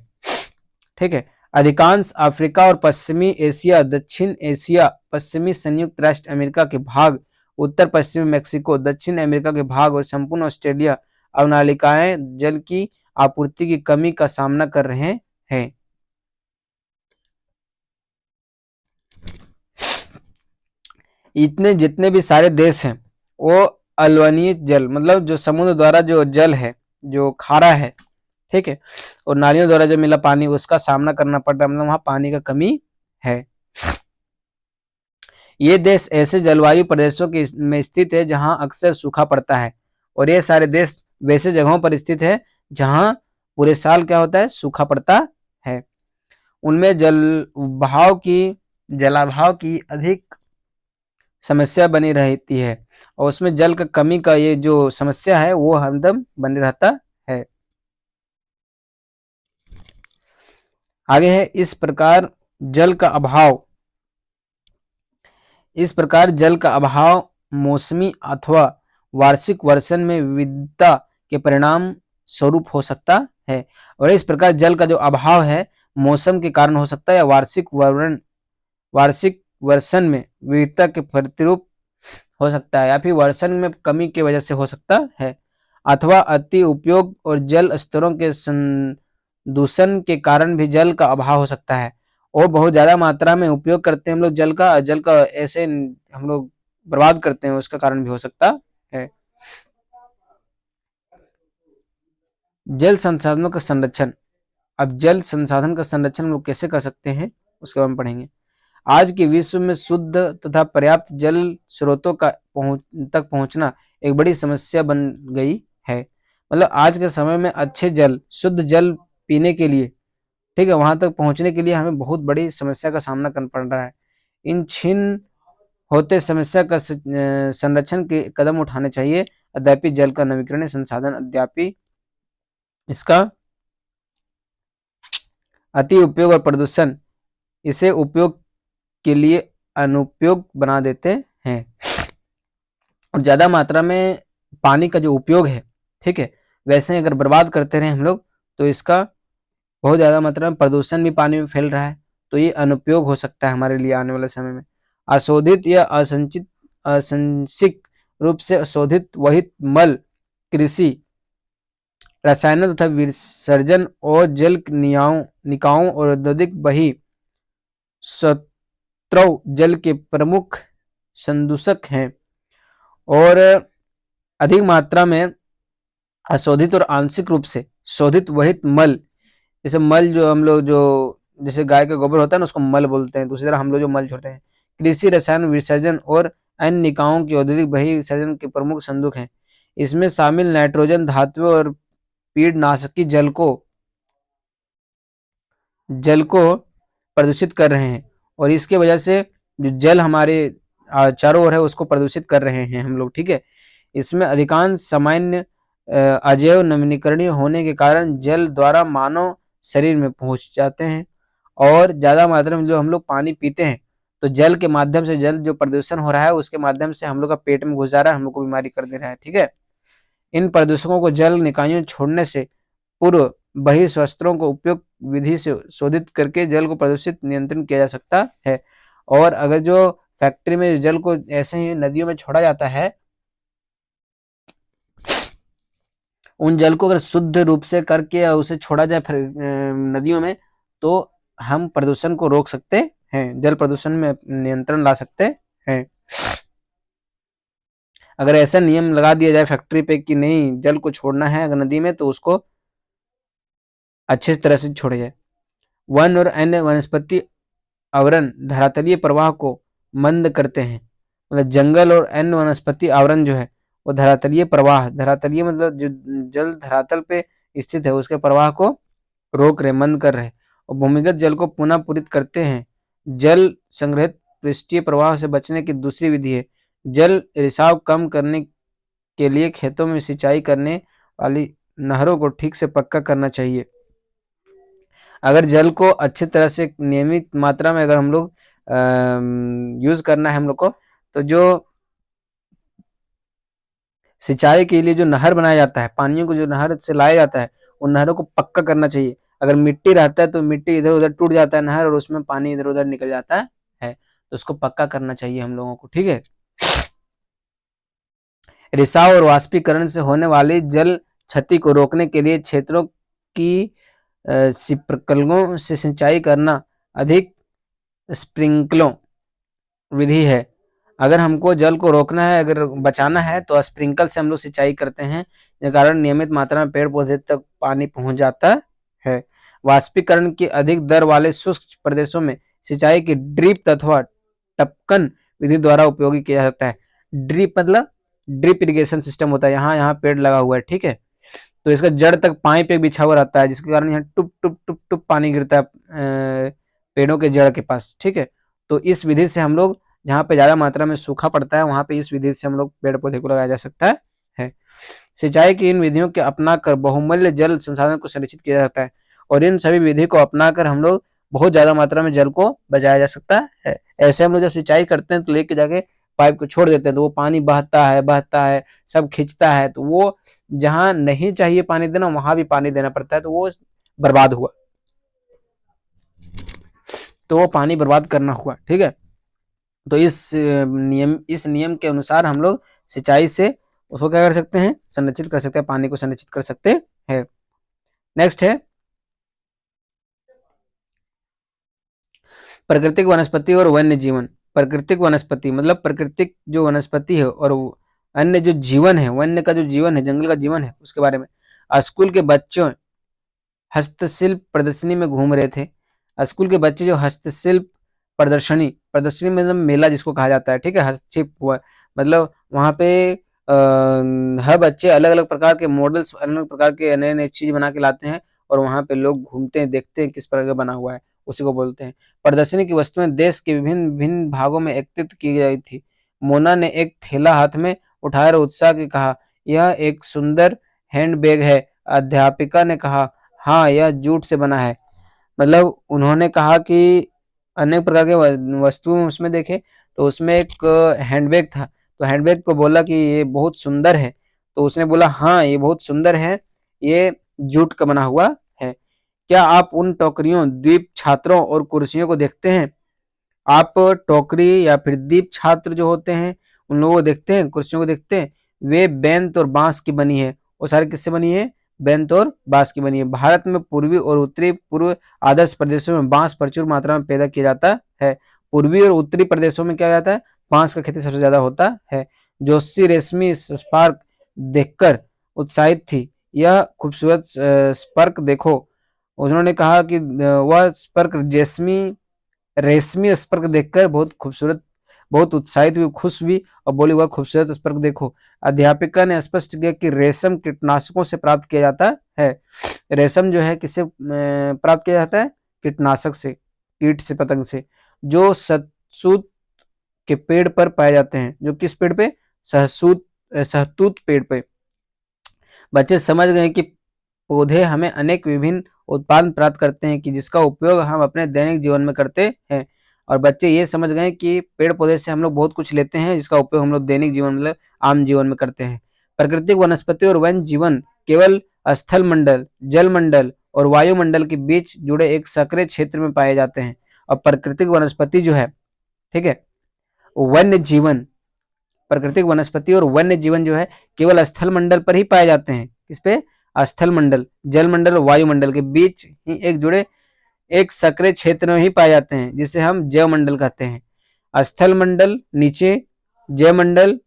Speaker 1: ठीक है, अधिकांश अफ्रीका और पश्चिमी एशिया, दक्षिण एशिया, पश्चिमी संयुक्त राष्ट्र अमेरिका के भाग, उत्तर पश्चिमी मेक्सिको, दक्षिण अमेरिका के भाग और संपूर्ण ऑस्ट्रेलिया अवनालिकाएं जल की आपूर्ति की कमी का सामना कर रहे हैं। इतने जितने भी सारे देश हैं वो अलवनीय जल, मतलब जो समुद्र द्वारा जो जल है, जो खारा है, ठीक है, और नालियों द्वारा जो मिला पानी, उसका सामना करना पड़ रहा है, मतलब वहां पानी का कमी है। ये देश ऐसे जलवायु प्रदेशों के में स्थित है जहां अक्सर सूखा पड़ता है, और ये सारे देश वैसे जगहों पर स्थित है जहां पूरे साल क्या होता है, सूखा पड़ता है। उनमें जलाभाव की अधिक समस्या बनी रहती है, और उसमें जल का कमी का ये जो समस्या है वो हरदम बने रहता है। आगे है इस प्रकार जल का अभाव मौसमी अथवा वार्षिक वर्षण में विविधता के परिणाम स्वरूप हो सकता है। और इस प्रकार जल का जो अभाव है मौसम के कारण हो सकता है, या वार्षिक वर्षण में विविधता के प्रतिरूप हो सकता है, या फिर वर्षण में कमी की वजह से हो सकता है, अथवा अति उपयोग और जल स्तरों के दूषण के कारण भी जल का अभाव हो सकता है। और बहुत ज्यादा मात्रा में उपयोग करते हैं हम लोग जल का ऐसे हम लोग बर्बाद करते हैं, उसका कारण भी हो सकता है। जल संसाधनों का संरक्षण। अब जल संसाधन का संरक्षण हम लोग कैसे कर सकते हैं उसके बारे में पढ़ेंगे। आज के विश्व में शुद्ध तथा पर्याप्त जल स्रोतों का तक पहुंचना एक बड़ी समस्या बन गई है। मतलब आज के समय में अच्छे जल, शुद्ध जल पीने के लिए, ठीक है, वहां तक पहुंचने के लिए हमें बहुत बड़ी समस्या का सामना करना पड़ रहा है। इन छिन्न होते समस्या का संरक्षण के कदम उठाने चाहिए। अद्यापि जल का नवीकरणीय संसाधन अद्यापि इसका अति उपयोग और प्रदूषण इसे उपयोग के लिए अनुपयोग बना देते हैं। और ज्यादा मात्रा में पानी का जो उपयोग है, ठीक है, वैसे अगर बर्बाद करते रहे हम लोग तो इसका बहुत ज्यादा मात्रा में प्रदूषण भी पानी में फैल रहा है, तो ये अनुपयोग हो सकता है हमारे लिए आने वाले समय में। अशोधित या असंसिक रूप से शोधित वहित मल, कृषि रसायनों तथा विसर्जन और जल निकायों और औद्योगिक बही स्रोत जल के प्रमुख संदूषक हैं। और अधिक मात्रा में अशोधित और आंशिक रूप से शोधित वहित मल, जैसे मल जो हम लोग जो जैसे गाय का गोबर होता है ना उसको मल बोलते हैं, दूसरी तरह हम लोग जो मल छोड़ते हैं। कृषि रसायन विसर्जन और अन्य निकायों की औद्योगिक बहिर्सर्जन के प्रमुख संदूक हैं। इसमें शामिल नाइट्रोजन धातुओं और कीटनाशकी जल को प्रदूषित कर रहे हैं, और इसके वजह से जो जल हमारे चारों ओर है उसको प्रदूषित कर रहे हैं हम लोग। ठीक है, इसमें अधिकांश सामान्य अजैव नवीनीकरणीय होने के कारण जल द्वारा मानव शरीर में पहुंच जाते हैं। और ज्यादा मात्रा में जो हम लोग पानी पीते हैं तो जल के माध्यम से, जल जो प्रदूषण हो रहा है उसके माध्यम से हम लोग का पेट में घुस जा रहा है, हम लोग को बीमारी कर दे रहा है, ठीक है। इन प्रदूषकों को जल निकायों छोड़ने से पूर्व बहिर्शस्त्रों को उपयुक्त विधि से शोधित करके जल को प्रदूषित नियंत्रण किया जा सकता है। और अगर जो फैक्ट्री में जल को ऐसे ही नदियों में छोड़ा जाता है, उन जल को अगर शुद्ध रूप से करके उसे छोड़ा जाए फिर नदियों में, तो हम प्रदूषण को रोक सकते हैं, जल प्रदूषण में नियंत्रण ला सकते हैं। अगर ऐसा नियम लगा दिया जाए फैक्ट्री पे कि नहीं जल को छोड़ना है अगर नदी में, तो उसको अच्छे तरह से छोड़ा जाए। वन और अन्य वनस्पति आवरण धरातलीय प्रवाह को मंद करते हैं। मतलब जंगल और अन्य वनस्पति आवरण जो है वो धरातलीय प्रवाह, धरातलीय मतलब जो जल धरातल पे स्थित है उसके प्रवाह को रोक रहे, मंद कर रहे, और भूमिगत जल को पुनः पूरित करते हैं। जल संग्रहित पृष्ठीय प्रवाह से बचने की दूसरी विधि है जल रिसाव कम करने के लिए खेतों में सिंचाई करने वाली नहरों को ठीक से पक्का करना चाहिए। अगर जल को अच्छी तरह से नियमित मात्रा में अगर हम लोग यूज करना है हम लोग को, तो जो सिंचाई के लिए जो नहर बनाया जाता है, पानियों को जो नहर से लाया जाता है, उन नहरों को पक्का करना चाहिए। अगर मिट्टी रहता है तो मिट्टी इधर उधर टूट जाता है नहर, और उसमें पानी इधर उधर निकल जाता है, तो उसको पक्का करना चाहिए हम लोगों को, ठीक है। रिसाव और वाष्पीकरण से होने वाली जल क्षति को रोकने के लिए क्षेत्रों की स्प्रिंकलरों से सिंचाई करना अधिक स्प्रिंकलों विधि है। अगर हमको जल को रोकना है, अगर बचाना है, तो स्प्रिंकल से हम लोग सिंचाई करते हैं, जिस कारण नियमित मात्रा में पेड़ पौधे तक पानी पहुंच जाता है। वाष्पीकरण की अधिक दर वाले शुष्क प्रदेशों में सिंचाई की ड्रिप अथवा टपकन विधि द्वारा उपयोगी किया जा सकता है। ड्रिप मतलब ड्रिप इरिगेशन सिस्टम होता है, यहाँ यहाँ पेड़ लगा हुआ है, ठीक है, तो इसका जड़ तक पाइप एक बिछा हुआ रहता है, जिसके कारण यहाँ टुप टुप टुप टुप पानी गिरता है पेड़ों के जड़ के पास, ठीक है। तो इस विधि से हम लोग जहाँ पे ज्यादा मात्रा में सूखा पड़ता है वहां पे इस विधि से हम लोग पेड़ पौधे को लगाया जा सकता है। सिंचाई की इन विधियों के अपनाकर बहुमूल्य जल संसाधन को संरक्षित किया जाता है, और इन सभी विधि को अपनाकर हम लोग बहुत ज्यादा मात्रा में जल को बचाया जा सकता है। ऐसे हम लोग जब सिंचाई करते हैं तो लेके जाके पाइप को छोड़ देते हैं, तो वो पानी बहता है सब खींचता है, तो वो जहां नहीं चाहिए पानी देना वहां भी पानी देना पड़ता है, तो वो बर्बाद हुआ, तो वो पानी बर्बाद करना हुआ, ठीक है। तो इस नियम के अनुसार हम लोग सिंचाई से उसको क्या कर सकते हैं, संरक्षित कर सकते हैं, पानी को संरक्षित कर सकते हैं। नेक्स्ट है प्राकृतिक वनस्पति और वन्य जीवन। प्राकृतिक वनस्पति मतलब प्राकृतिक जो वनस्पति है, और अन्य जो जीवन है, वन्य का जो जीवन है, जंगल का जीवन है, उसके बारे में। स्कूल के बच्चों हस्तशिल्प प्रदर्शनी में घूम रहे थे। स्कूल के बच्चे जो हस्तशिल्प प्रदर्शनी, प्रदर्शनी मतलब मेला जिसको कहा जाता है, ठीक है, हस्तशिल्प हुआ मतलब वहां पे हर बच्चे अलग अलग प्रकार के मॉडल्स, अलग अलग प्रकार के नए नए चीज बना के लाते हैं, और वहां पे लोग घूमते हैं, देखते हैं किस प्रकार का बना हुआ है, उसी को बोलते हैं। प्रदर्शनी की वस्तुएं देश के विभिन्न विभिन्न भागों में एकत्रित की गई थी। मोना ने एक थैला हाथ में उठाकर उत्साह के कहा, यह एक सुंदर हैंडबैग है। अध्यापिका ने कहा, हाँ यह जूट से बना है। मतलब उन्होंने कहा कि अनेक प्रकार के वस्तु उसमें देखे, तो उसमें एक हैंडबैग था, तो हैंडबैग को बोला कि ये बहुत सुंदर है, तो उसने बोला हाँ ये बहुत सुंदर है, ये जूट का बना हुआ है। क्या आप उन टोकरियों, द्वीप छात्रों और कुर्सियों को देखते हैं? आप टोकरी या फिर दीप छात्र जो होते हैं उन लोगों को देखते हैं, कुर्सियों को देखते हैं, वे बेंत और बांस की बनी है। वो सारे किससे बनी है? बेंत और बांस की बनी है। भारत में पूर्वी और उत्तरी पूर्व आदर्श प्रदेशों में बांस प्रचुर मात्रा में पैदा किया जाता है। पूर्वी और उत्तरी प्रदेशों में क्या जाता है? बांस का खेती सबसे ज्यादा होता है। जोशी रेशमी स्पार्क देखकर उत्साहित थी। यह खूबसूरत स्पर्क देखो। उन्होंने कहा कि वह स्पर्क रेशमी स्पर्क देखकर बहुत खूबसूरत, बहुत उत्साहित हुई, खुश हुई, और बोली वह खूबसूरत स्पर्क देखो। अध्यापिका ने स्पष्ट किया कि रेशम कीटनाशकों से प्राप्त किया जाता है। रेशम जो है किससे प्राप्त किया जाता है? कीटनाशक से, कीट से, पतंग से, जो शहतूत के पेड़ पर पाए जाते हैं। जो किस पेड़ पे? शहतूत पेड़ पे। बच्चे समझ गए कि पौधे हमें अनेक विभिन्न उत्पाद प्राप्त करते हैं कि जिसका उपयोग हम अपने दैनिक जीवन में करते हैं। और बच्चे ये समझ गए कि पेड़ पौधे से हम लोग बहुत कुछ लेते हैं, जिसका उपयोग हम लोग दैनिक जीवन मतलब आम जीवन में करते हैं। प्राकृतिक वनस्पति और वन्य जीवन केवल स्थल मंडल, जल मंडल और वायुमंडल के बीच जुड़े एक सक्रिय क्षेत्र में पाए जाते हैं। और प्राकृतिक वनस्पति जो है, ठीक है, वन्य जीवन, प्राकृतिक वनस्पति और वन्य जीवन जो है केवल स्थल मंडल पर ही पाए जाते हैं। किस पे? स्थल मंडल, जल मंडल और वायुमंडल के बीच ही एक जुड़े एक सक्रिय क्षेत्र में ही पाए जाते हैं, जिसे हम जैव मंडल कहते हैं। स्थल मंडल नीचे, जैव मंडल,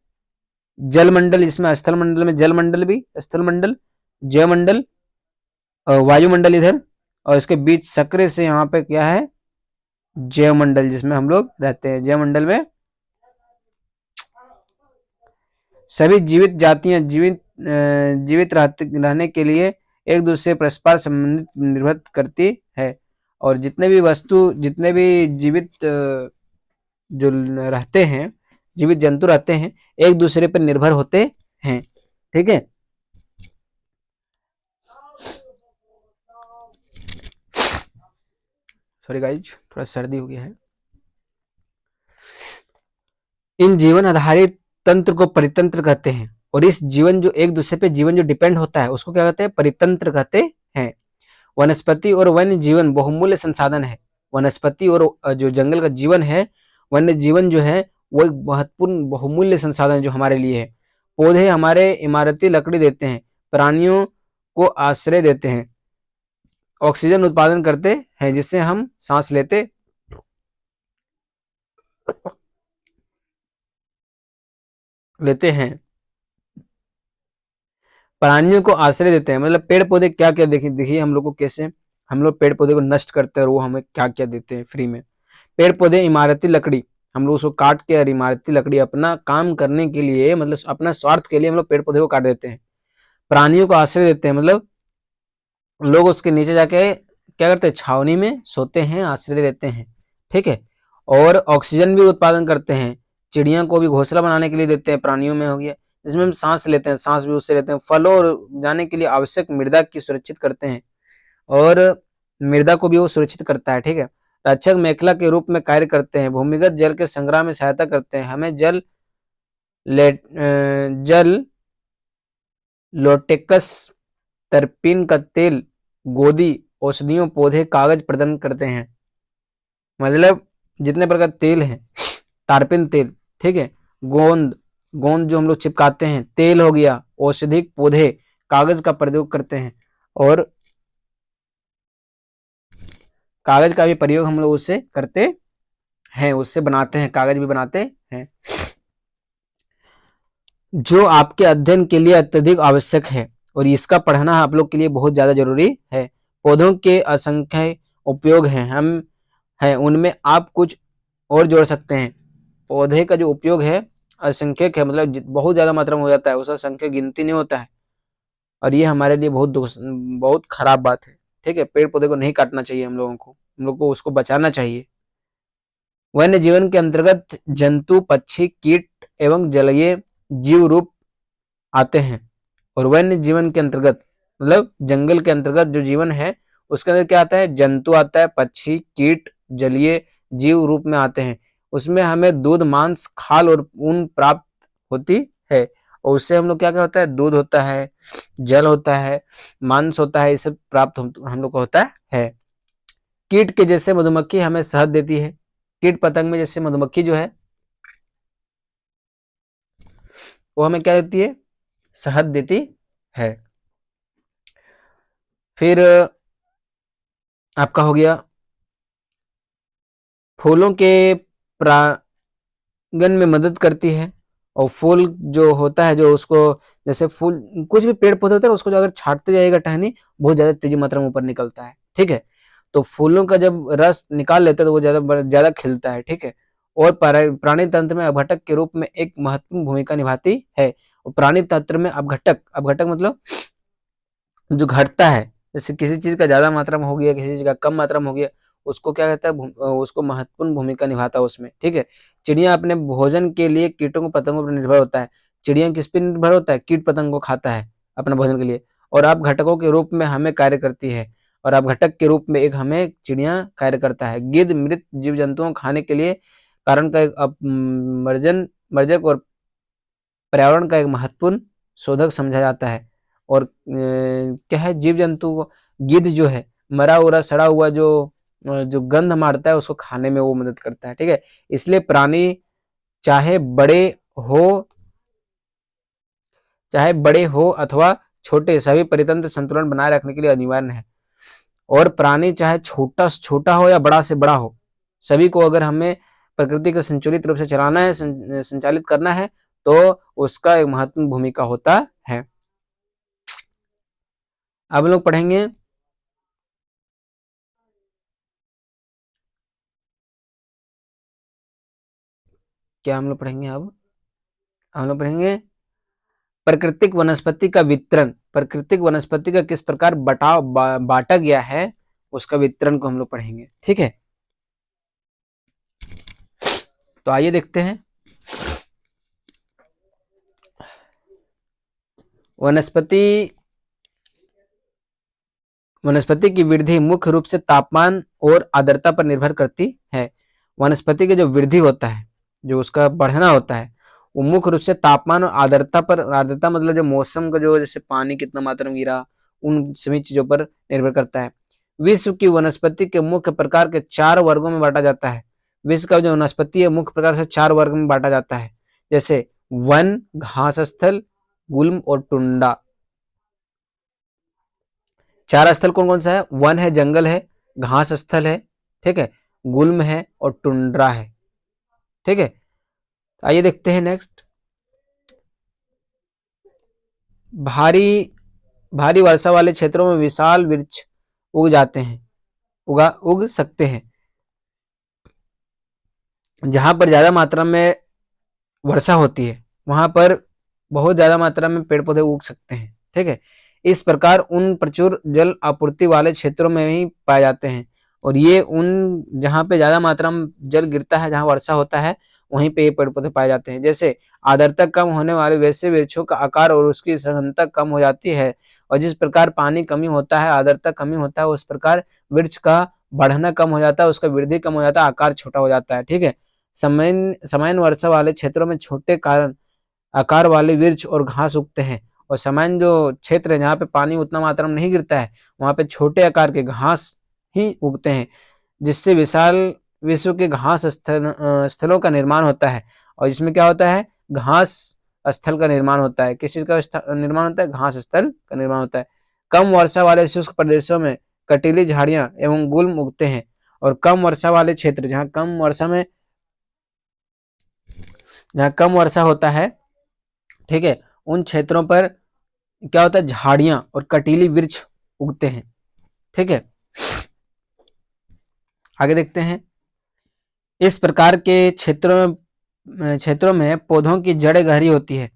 Speaker 1: जल मंडल, जिसमें स्थल मंडल में जल मंडल भी, स्थल मंडल, जैव मंडल, वायुमंडल इधर, और इसके बीच सक्रिय से यहाँ पे क्या है? जैव मंडल, जिसमें हम लोग रहते हैं। जैव मंडल में सभी जीवित जातियां जीवित रहने के लिए एक दूसरे परस्पर संबंधित निर्भर करती है। और जितने भी वस्तु, जितने भी जीवित जो रहते हैं, जीवित जंतु रहते हैं, एक दूसरे पर निर्भर होते हैं। ठीक है, सॉरी गाइज, थोड़ा सर्दी हो गया है। इन जीवन आधारित तंत्र को परितंत्र कहते हैं। और इस जीवन जो एक दूसरे पे जीवन जो डिपेंड होता है, उसको क्या कहते हैं? परितंत्र कहते हैं। वनस्पति और वन्य जीवन बहुमूल्य संसाधन है। वनस्पति और जो जंगल का जीवन है, वन्य जीवन जो है, वो एक महत्वपूर्ण बहुमूल्य संसाधन जो हमारे लिए है। पौधे हमारे इमारती लकड़ी देते हैं, प्राणियों को आश्रय देते हैं, ऑक्सीजन उत्पादन करते हैं जिससे हम सांस लेते हैं, प्राणियों को आश्रय देते हैं। मतलब पेड़ पौधे क्या क्या, देखिए देखिए हम लोग को कैसे हम लोग पेड़ पौधे को नष्ट करते हैं और वो हमें क्या क्या देते हैं फ्री में। पेड़ पौधे इमारती लकड़ी, हम लोग उसको काट के, और इमारती लकड़ी अपना काम करने के लिए, मतलब अपना स्वार्थ के लिए हम लोग पेड़ पौधे को काट देते हैं। प्राणियों को आश्रय देते हैं, मतलब लोग उसके नीचे जाके क्या करते हैं? छावनी में सोते हैं, आश्रय देते हैं। ठीक है, और ऑक्सीजन भी उत्पादन करते हैं। चिड़िया को भी घोंसला बनाने के लिए देते हैं, प्राणियों में हो गया, जिसमें हम सांस लेते हैं, सांस भी उससे लेते हैं। फलों और जाने के लिए आवश्यक मृदा की सुरक्षित करते हैं, और मृदा को भी वो सुरक्षित करता है। ठीक है, रक्षक मेखला के रूप में कार्य करते हैं, भूमिगत जल के संग्रह में सहायता करते हैं। हमें जल लोटेक्स, तरपीन का तेल, गोदी, औषधियों, पौधे, कागज प्रदान करते हैं। मतलब जितने प्रकार तेल हैं, टारपिन तेल, ठीक है, गोंद, गोंद जो हम लोग चिपकाते हैं, तेल हो गया, औषधिक पौधे, कागज का प्रयोग करते हैं। और कागज का भी प्रयोग हम लोग उससे करते हैं, उससे बनाते हैं, कागज भी बनाते हैं, जो आपके अध्ययन के लिए अत्यधिक आवश्यक है और इसका पढ़ना आप लोग के लिए बहुत ज्यादा जरूरी है। पौधों के असंख्य उपयोग हैं, हम हैं उनमें आप कुछ और जोड़ सकते हैं। पौधे का जो उपयोग है असंख्यक है, मतलब बहुत ज्यादा मात्रा में हो जाता है, उसका संख्या गिनती नहीं होता है, और ये हमारे लिए बहुत खराब बात है। ठीक है, पेड़ पौधे को नहीं काटना चाहिए, हम लोग को उसको बचाना चाहिए। वन्य जीवन के अंतर्गत जंतु, पक्षी, कीट एवं जलीय जीव रूप आते हैं। और वन्य जीवन के अंतर्गत मतलब जंगल के अंतर्गत जो जीवन है, उसके अंदर क्या आता है? जंतु आता है, पक्षी, कीट, जलीय जीव रूप में आते हैं। उसमें हमें दूध, मांस, खाल और ऊन प्राप्त होती है। और उससे हम लोग क्या क्या होता है? दूध होता है, जल होता है, मांस होता है, ये सब प्राप्त हम लोग को होता है। कीट के जैसे मधुमक्खी हमें शहद देती है। कीट पतंग में जैसे मधुमक्खी जो है, वो हमें क्या देती है? शहद देती है। फिर आपका हो गया फूलों के परागन में मदद करती है। और फूल जो होता है, जो उसको, जैसे फूल, कुछ भी पेड़ पौधे होते हैं, उसको जो अगर छाटते जाएगा टहनी, बहुत ज्यादा तेजी मात्रा में ऊपर निकलता है। ठीक है, तो फूलों का जब रस निकाल लेते हैं तो वो ज्यादा ज्यादा खिलता है। ठीक है, और प्राणी तंत्र में अपघटक के रूप में एक महत्वपूर्ण भूमिका निभाती है। और प्राणी तंत्र में अपघटक, अपघटक मतलब जो घटता है, जैसे किसी चीज का ज्यादा मात्रा में हो गया, किसी चीज का कम मात्रा में हो गया, उसको क्या कहता है? उसको महत्वपूर्ण भूमिका निभाता है उसमें। ठीक है, चिड़िया अपने भोजन के लिए कीटों को पतंगों पर निर्भर होता है। चिड़िया किस पर निर्भर होता है? कीट पतंग को खाता है अपने भोजन के लिए, और आप घटकों के रूप में हमें कार्य करती है। और अपघटक के रूप में एक हमें चिड़िया कार्य करता है। गिद्ध मृत जीव जंतुओं को खाने के लिए कारण का एक मर्जक और पर्यावरण का एक महत्वपूर्ण शोधक समझा जाता है। और क्या है, जीव जंतु को गिद्ध जो है मरा हुआ सड़ा हुआ जो गंध मारता है उसको खाने में वो मदद करता है। ठीक है, इसलिए प्राणी चाहे बड़े हो अथवा छोटे, सभी परितंत्र संतुलन बनाए रखने के लिए अनिवार्य है। और प्राणी चाहे छोटा से छोटा हो या बड़ा से बड़ा हो, सभी को अगर हमें प्रकृति को संतुलित रूप से चलाना है, संचालित करना है, तो उसका एक महत्वपूर्ण भूमिका होता है। अब लोग पढ़ेंगे क्या हम लोग पढ़ेंगे अब हम लोग पढ़ेंगे प्राकृतिक वनस्पति का वितरण। प्राकृतिक वनस्पति का किस प्रकार बांटा गया है, उसका वितरण को हम लोग पढ़ेंगे। ठीक है, तो आइए देखते हैं। वनस्पति की वृद्धि मुख्य रूप से तापमान और आर्द्रता पर निर्भर करती है। वनस्पति की जो वृद्धि होता है, जो उसका बढ़ना होता है, वो मुख्य रूप से तापमान और आर्द्रता पर, आर्द्रता मतलब जो मौसम का जो जैसे पानी कितना मात्रा में गिरा, उन सभी चीजों पर निर्भर करता है। विश्व की वनस्पति के मुख्य प्रकार के 4 वर्गों में बांटा जाता है। विश्व का जो वनस्पति है मुख्य प्रकार से 4 वर्ग में बांटा जाता है, जैसे वन, घास स्थल, गुल्म और टुंडा। 4 स्थल कौन कौन सा है? वन है, जंगल है, घास स्थल है, ठीक है, गुल्म है और टुंड्रा है। ठीक है, आइए देखते हैं नेक्स्ट। भारी वर्षा वाले क्षेत्रों में विशाल वृक्ष उग सकते हैं। जहां पर ज्यादा मात्रा में वर्षा होती है वहां पर बहुत ज्यादा मात्रा में पेड़ पौधे उग सकते हैं। ठीक है, इस प्रकार उन प्रचुर जल आपूर्ति वाले क्षेत्रों में ही पाए जाते हैं। और ये उन जहां पे ज्यादा मात्रा में जल गिरता है, जहां वर्षा होता है, वहीं पे ये पेड़ पौधे पाए जाते हैं। जैसे आर्द्रता कम होने वाले वैसे वृक्षों का आकार और उसकी सघनता कम हो जाती है। और जिस प्रकार पानी कमी होता है, आर्द्रता कमी होता है, उस प्रकार वृक्ष का बढ़ना कम हो जाता है, उसका वृद्धि कम हो जाता है, आकार छोटा हो जाता है। ठीक है, सामान्य वर्षा वाले क्षेत्रों में छोटे कारण आकार वाले वृक्ष और घास उगते हैं। और सामान्य जो क्षेत्र है जहाँ पे पानी उतना मात्रा में नहीं गिरता है, वहां पे छोटे आकार के घास ही उगते हैं, जिससे विशाल विश्व के घास स्थलों का निर्माण होता है। और इसमें क्या होता है? घास स्थल का निर्माण होता है। किस चीज का निर्माण होता है? घास स्थल का निर्माण होता है। कम वर्षा वाले शुष्क प्रदेशों में कटीली झाड़ियां एवं गुल्म उगते हैं। और कम वर्षा वाले क्षेत्र, जहाँ कम वर्षा होता है, ठीक है, उन क्षेत्रों पर क्या होता है? झाड़ियां और कटीली वृक्ष उगते हैं। ठीक है, आगे देखते हैं। इस प्रकार के क्षेत्रों में पौधों की जड़ें गहरी होती है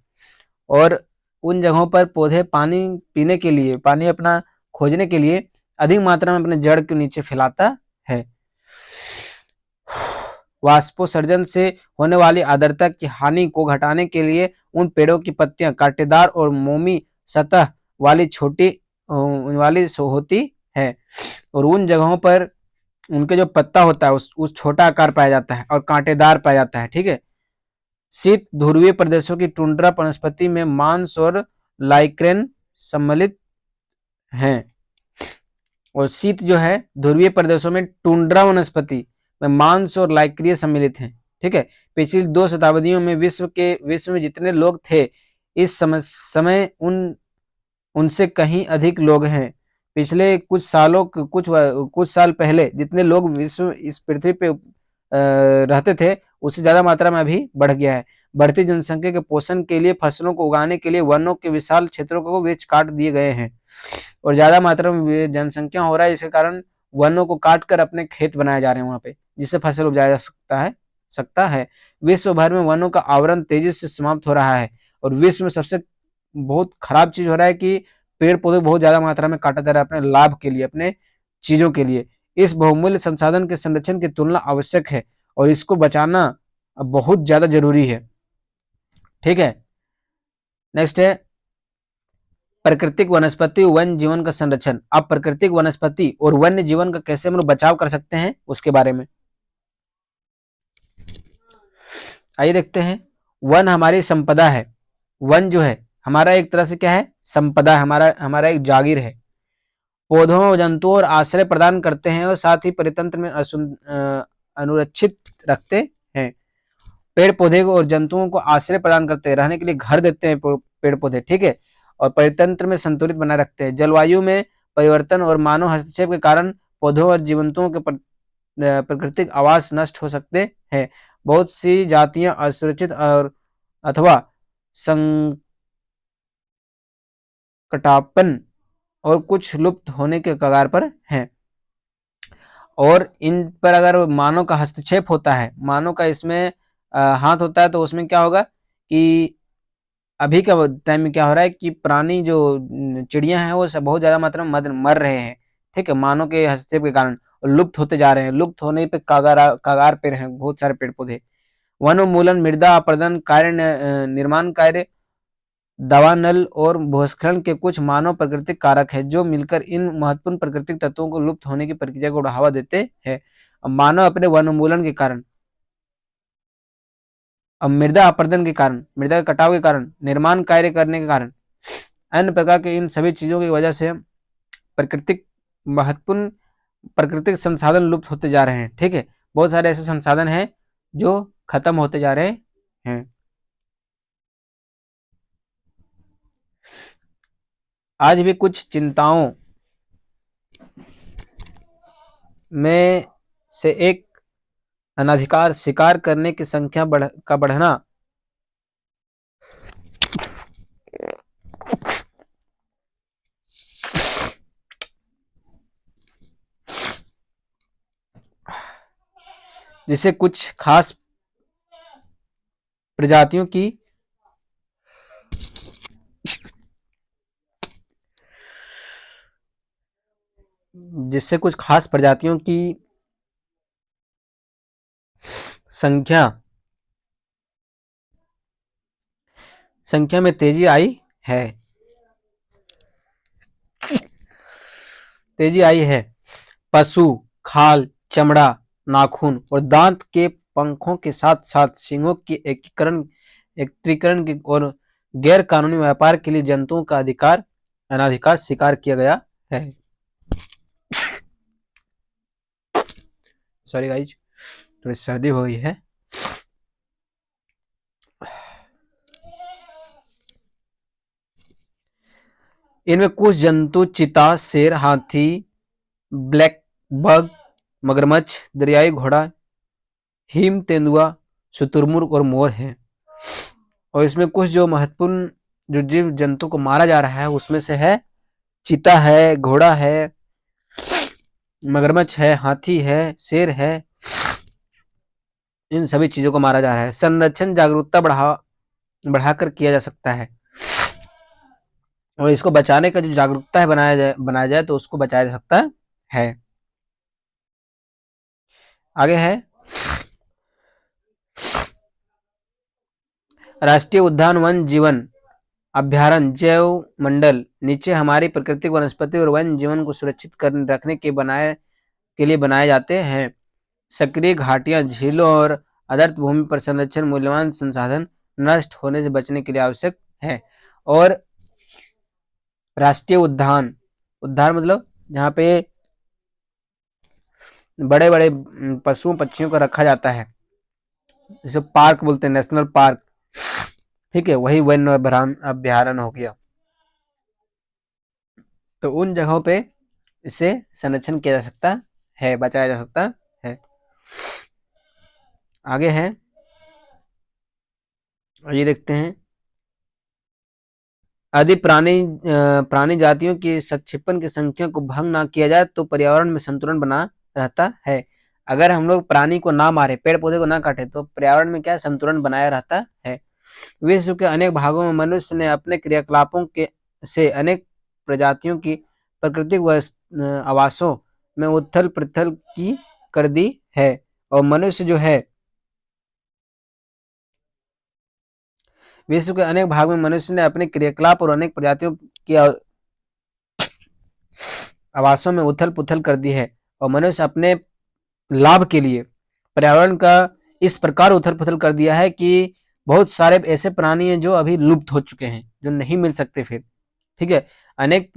Speaker 1: और उन जगहों पर पौधे पानी पीने के लिए, पानी अपना खोजने के लिए अधिक मात्रा में अपने जड़ के नीचे फैलाता है। वाष्पोत्सर्जन से होने वाली आर्द्रता की हानि को घटाने के लिए उन पेड़ों की पत्तियां कांटेदार और मोमी सतह वाली होती है। और उन जगहों पर उनके जो पत्ता होता है उस छोटा आकार पाया जाता है और कांटेदार पाया जाता है। ठीक है, शीत ध्रुवीय प्रदेशों की टुंड्रा वनस्पति में मांस और लाइक्रेन सम्मिलित हैं। और शीत जो है ध्रुवीय प्रदेशों में टुंड्रा वनस्पति में मांस और लाइक्रिय सम्मिलित हैं। ठीक है, पिछली 2 शताब्दियों में विश्व में जितने लोग थे, इस समय उनसे कहीं अधिक लोग हैं। पिछले कुछ साल पहले जितने लोग विश्व इस पृथ्वी पे रहते थे, उससे ज्यादा मात्रा में अभी बढ़ गया है। बढ़ती जनसंख्या के पोषण के लिए, फसलों को उगाने के लिए वनों के विशाल क्षेत्रों को वृक्ष काट दिए गए हैं। और ज्यादा मात्रा में जनसंख्या हो रहा है, इसके कारण वनों को काट कर अपने खेत बनाए जा रहे हैं वहां पे, जिससे फसल उपजाया जा सकता है। विश्व भर में वनों का आवरण तेजी से समाप्त हो रहा है। और विश्व में सबसे बहुत खराब चीज हो रहा है कि पेड़ पौधे बहुत ज्यादा मात्रा में काटा जा रहा है अपने लाभ के लिए, अपने चीजों के लिए। इस बहुमूल्य संसाधन के संरक्षण की तुलना आवश्यक है और इसको बचाना बहुत ज्यादा जरूरी है। ठीक है, नेक्स्ट है प्राकृतिक वनस्पति वन जीवन का संरक्षण। आप प्राकृतिक वनस्पति और वन्य जीवन का कैसे हम लोग बचाव कर सकते हैं उसके बारे में आइए देखते हैं। वन हमारी संपदा है। वन जो है हमारा एक तरह से क्या है, संपदा, हमारा हमारा एक जागीर है। पौधों और जंतुओं और आश्रय प्रदान करते हैं और साथ ही परितंत्र में अनुरक्षित रखते हैं। पेड़ पौधे और जंतुओं को आश्रय प्रदान करते हैं, रहने के लिए घर देते हैं पेड़ पौधे, ठीक है, और परितंत्र में संतुलित बनाए रखते हैं। जलवायु में परिवर्तन और मानव हस्तक्षेप के कारण पौधों और जीवजंतुओं के प्राकृतिक आवास नष्ट हो सकते हैं। बहुत सी जातियां असुरक्षित और अथवा संकटापन्न और कुछ लुप्त होने के कगार पर हैं। और इन पर अगर मानव का हस्तक्षेप होता है, मानव का इसमें हाथ होता है, तो उसमें क्या होगा कि अभी का टाइम में क्या हो रहा है कि प्राणी जो चिड़िया हैं वो सब बहुत ज्यादा मात्रा में मर रहे हैं, ठीक है, मानव के हस्तक्षेप के कारण लुप्त होते जा रहे हैं। लुप्त होने पे कगार पे हैं बहुत सारे पेड़ पौधे। वन उन्मूलन, मृदा अपरदन कार्य, निर्माण कार्य, दवा नल और भूस्खलन के कुछ मानव प्राकृतिक कारक है जो मिलकर इन महत्वपूर्ण प्राकृतिक तत्वों को लुप्त होने की प्रक्रिया को बढ़ावा देते हैं। मानव अपने वन उन्मूलन के कारण, अब मृदा अपरदन के कारण, मृदा के कटाव के कारण, निर्माण कार्य करने के कारण, अन्य प्रकार के इन सभी चीजों की वजह से प्राकृतिक महत्वपूर्ण प्राकृतिक संसाधन लुप्त होते जा रहे हैं, ठीक है। बहुत सारे ऐसे संसाधन हैं जो खत्म होते जा रहे हैं। आज भी कुछ चिंताओं में से एक अनाधिकार शिकार करने की संख्या का बढ़ना जिसे कुछ खास प्रजातियों की जिससे कुछ खास प्रजातियों की संख्या में तेजी आई है। पशु खाल, चमड़ा, नाखून और दांत के पंखों के साथ साथ सींगों की एकत्रीकरण की और गैर कानूनी व्यापार के लिए जंतुओं का अनाधिकार शिकार किया गया है। सॉरी गाइज, थोड़ी सर्दी हो गई है। इनमें कुछ जंतु चीता, शेर, हाथी, ब्लैक बग, मगरमच्छ, दरियाई घोड़ा, हिम तेंदुआ, शुतुरमुर्ग और मोर हैं। और इसमें कुछ जो महत्वपूर्ण जो जीव जंतु को मारा जा रहा है उसमें से है चीता है, घोड़ा है, मगरमच्छ है, हाथी है, शेर है। इन सभी चीजों को मारा जा रहा है। संरक्षण जागरूकता बढ़ाकर किया जा सकता है और इसको बचाने का जो जागरूकता है बनाया जाए तो उसको बचाया जा सकता है। आगे है राष्ट्रीय उद्यान वन जीवन अभ्यारण्य जैव मंडल नीचे हमारी प्राकृतिक वनस्पति और वन जीवन को सुरक्षित रखने के लिए बनाए जाते हैं। सक्रिय घाटियां, झीलों और आदर्श भूमि पर संरक्षण मूल्यवान संसाधन नष्ट होने से बचने के लिए आवश्यक है। और राष्ट्रीय उद्यान मतलब जहाँ पे बड़े बड़े पशुओं पक्षियों को रखा जाता है, जैसे पार्क बोलते हैं, नेशनल पार्क, ठीक है, वही वन अभ्यारण्य हो गया। तो उन जगहों पे इसे संरक्षण किया जा सकता है, बचाया जा सकता है। आगे है, ये देखते हैं, यदि प्राणी जातियों की संक्षेपण की संख्या को भंग ना किया जाए तो पर्यावरण में संतुलन बना रहता है। अगर हम लोग प्राणी को ना मारे, पेड़ पौधे को ना काटे तो पर्यावरण में क्या संतुलन बनाया रहता है। विश्व के अनेक भागों में मनुष्य ने अपने क्रियाकलापों से अनेक प्रजातियों की प्राकृतिक आवासों में उथल पुथल की कर दी है। और मनुष्य जो है, विश्व के अनेक भाग में मनुष्य ने अपने क्रियाकलाप और अनेक प्रजातियों की आवासों में उथल पुथल कर दी है और मनुष्य अपने लाभ के लिए पर्यावरण का इस प्रकार उथल पुथल कर दिया है कि बहुत सारे ऐसे प्राणी हैं जो अभी लुप्त हो चुके हैं, जो नहीं मिल सकते फिर। ठीक है, अनेक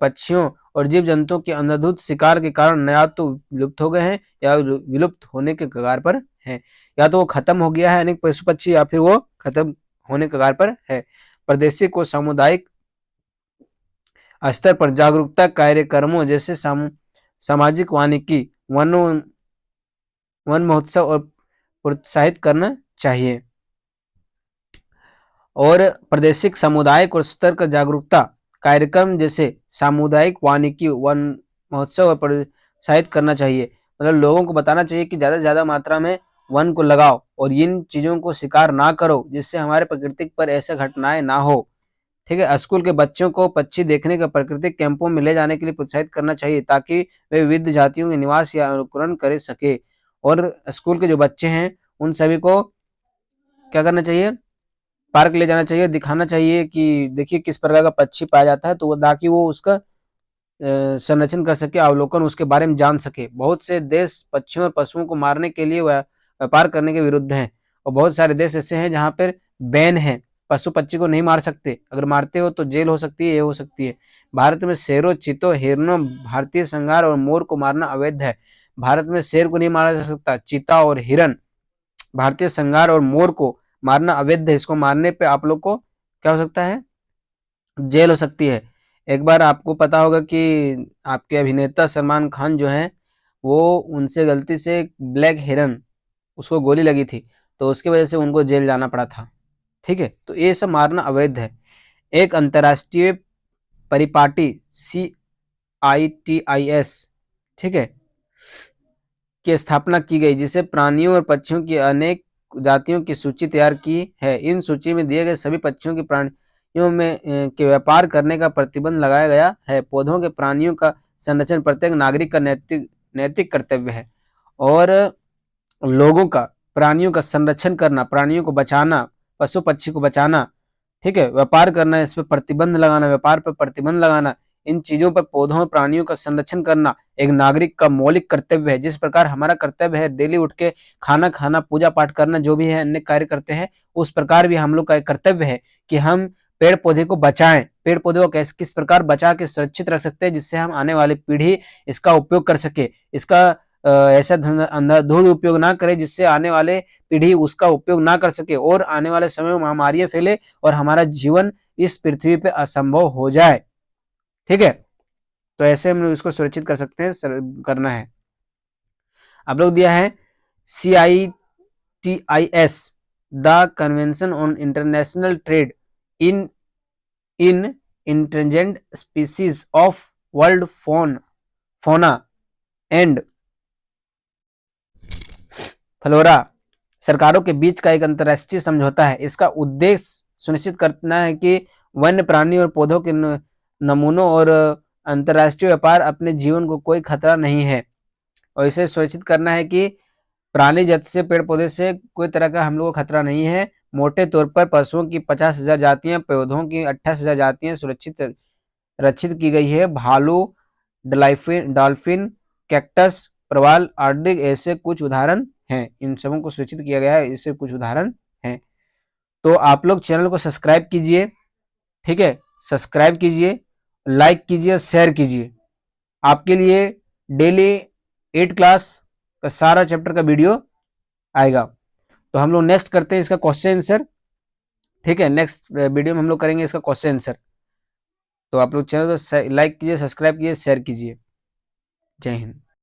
Speaker 1: पक्षियों और जीव जंतुओं के अंधाधुंध शिकार के कारण या तो लुप्त हो गए हैं या विलुप्त होने के कगार पर हैं। या तो वो खत्म हो गया है अनेक पशु पक्षी, या फिर वो खत्म होने के कगार पर है। प्रदेशी को सामुदायिक स्तर पर जागरूकता कार्यक्रमों जैसे सामाजिक वानिकी, वन महोत्सव और प्रोत्साहित करना चाहिए। और प्रादेशिक सामुदायिक और स्तर का जागरूकता कार्यक्रम जैसे सामुदायिक वानिकी, वन महोत्सव और प्रोत्साहित करना चाहिए। मतलब लोगों को बताना चाहिए कि ज़्यादा से ज़्यादा मात्रा में वन को लगाओ और इन चीज़ों को शिकार ना करो, जिससे हमारे प्रकृति पर ऐसे घटनाएं ना हो। ठीक है, स्कूल के बच्चों को पक्षी देखने के प्राकृतिक कैंपों में ले जाने के लिए प्रोत्साहित करना चाहिए, ताकि वे विविध जातियों के निवास या अनुकरण कर सके। और स्कूल के जो बच्चे हैं उन सभी को क्या करना चाहिए, पार्क ले जाना चाहिए, दिखाना चाहिए कि देखिए किस प्रकार का पक्षी पाया जाता है, तो ताकि वो उसका संरक्षण कर सके, अवलोकन उसके बारे में जान सके। बहुत से देश पक्षियों और पशुओं को मारने के लिए व्यापार करने के विरुद्ध हैं, और बहुत सारे देश ऐसे हैं जहाँ पर बैन है, पशु पक्षी को नहीं मार सकते, अगर मारते हो तो जेल हो सकती है, ये हो सकती है। भारत में शेरों, चीतों, हिरणों, भारतीय संगार और मोर को मारना अवैध है। भारत में शेर को नहीं मारा जा सकता, चीता और हिरन, भारतीय संगार और मोर को मारना अवैध है। इसको मारने पे आप लोग को क्या हो सकता है, जेल हो सकती है। एक बार आपको पता होगा कि आपके अभिनेता सलमान खान जो हैं, वो उनसे गलती से ब्लैक हिरन, उसको गोली लगी थी, तो उसकी वजह से उनको जेल जाना पड़ा था। ठीक है, तो ये सब मारना अवैध है। एक अंतर्राष्ट्रीय परिपाटी CITES, ठीक है, की स्थापना की गई, जिसे प्राणियों और पक्षियों की अनेक जातियों की सूची तैयार की है। इन सूची में दिए गए सभी पक्षियों की प्राणियों में के व्यापार करने का प्रतिबंध लगाया गया है। पौधों के प्राणियों का संरक्षण प्रत्येक नागरिक का नैतिक कर्तव्य है। और लोगों का प्राणियों का संरक्षण करना, प्राणियों को बचाना, पशु पक्षी को बचाना, ठीक है, व्यापार करना, इस पर प्रतिबंध लगाना, व्यापार पर प्रतिबंध लगाना, इन चीजों पर, पौधों और प्राणियों का संरक्षण करना एक नागरिक का मौलिक कर्तव्य है। जिस प्रकार हमारा कर्तव्य है डेली उठ के खाना खाना, पूजा पाठ करना, जो भी है अन्य कार्य करते हैं, उस प्रकार भी हम लोग का एक कर्तव्य है कि हम पेड़ पौधे को बचाएं। पेड़ पौधे को किस प्रकार बचा के सुरक्षित रख सकते हैं, जिससे हम आने वाली पीढ़ी इसका उपयोग कर सके। इसका ऐसा अंधाधुंध उपयोग ना करे जिससे आने वाले पीढ़ी उसका उपयोग ना कर सके और आने वाले समय में महामारियां फैले और हमारा जीवन इस पृथ्वी पे असंभव हो जाए। ठीक है, तो ऐसे हम लोग इसको सुरक्षित कर सकते हैं, करना है। आप लोग दिया है CITES, the convention on international trade in endangered species of world fauna and flora सरकारों के बीच का एक अंतर्राष्ट्रीय समझौता है। इसका उद्देश्य सुनिश्चित करना है कि वन्य प्राणी और पौधों के नमूनों और अंतर्राष्ट्रीय व्यापार अपने जीवन को कोई खतरा नहीं है, और इसे सुनिश्चित करना है कि प्राणी जाति से, पेड़ पौधे से कोई तरह का हम लोग को खतरा नहीं है। मोटे तौर पर पशुओं की 50,000 जातियां, पौधों की 28,000 जातियां सुरक्षित रक्षित की गई है। भालू, डॉल्फिन, कैक्टस, प्रवाल, आर्कटिक ऐसे कुछ उदाहरण हैं। इन सबों को सूचित किया गया है, इससे कुछ उदाहरण हैं। तो आप लोग चैनल को सब्सक्राइब कीजिए, ठीक है, सब्सक्राइब कीजिए, लाइक कीजिए, शेयर कीजिए। आपके लिए डेली 8 क्लास का सारा चैप्टर का वीडियो आएगा। तो हम लोग नेक्स्ट करते हैं इसका क्वेश्चन आंसर। ठीक है, नेक्स्ट वीडियो में हम लोग करेंगे इसका क्वेश्चन आंसर। तो आप लोग चैनल को लाइक कीजिए, सब्सक्राइब कीजिए, शेयर कीजिए। जय हिंद।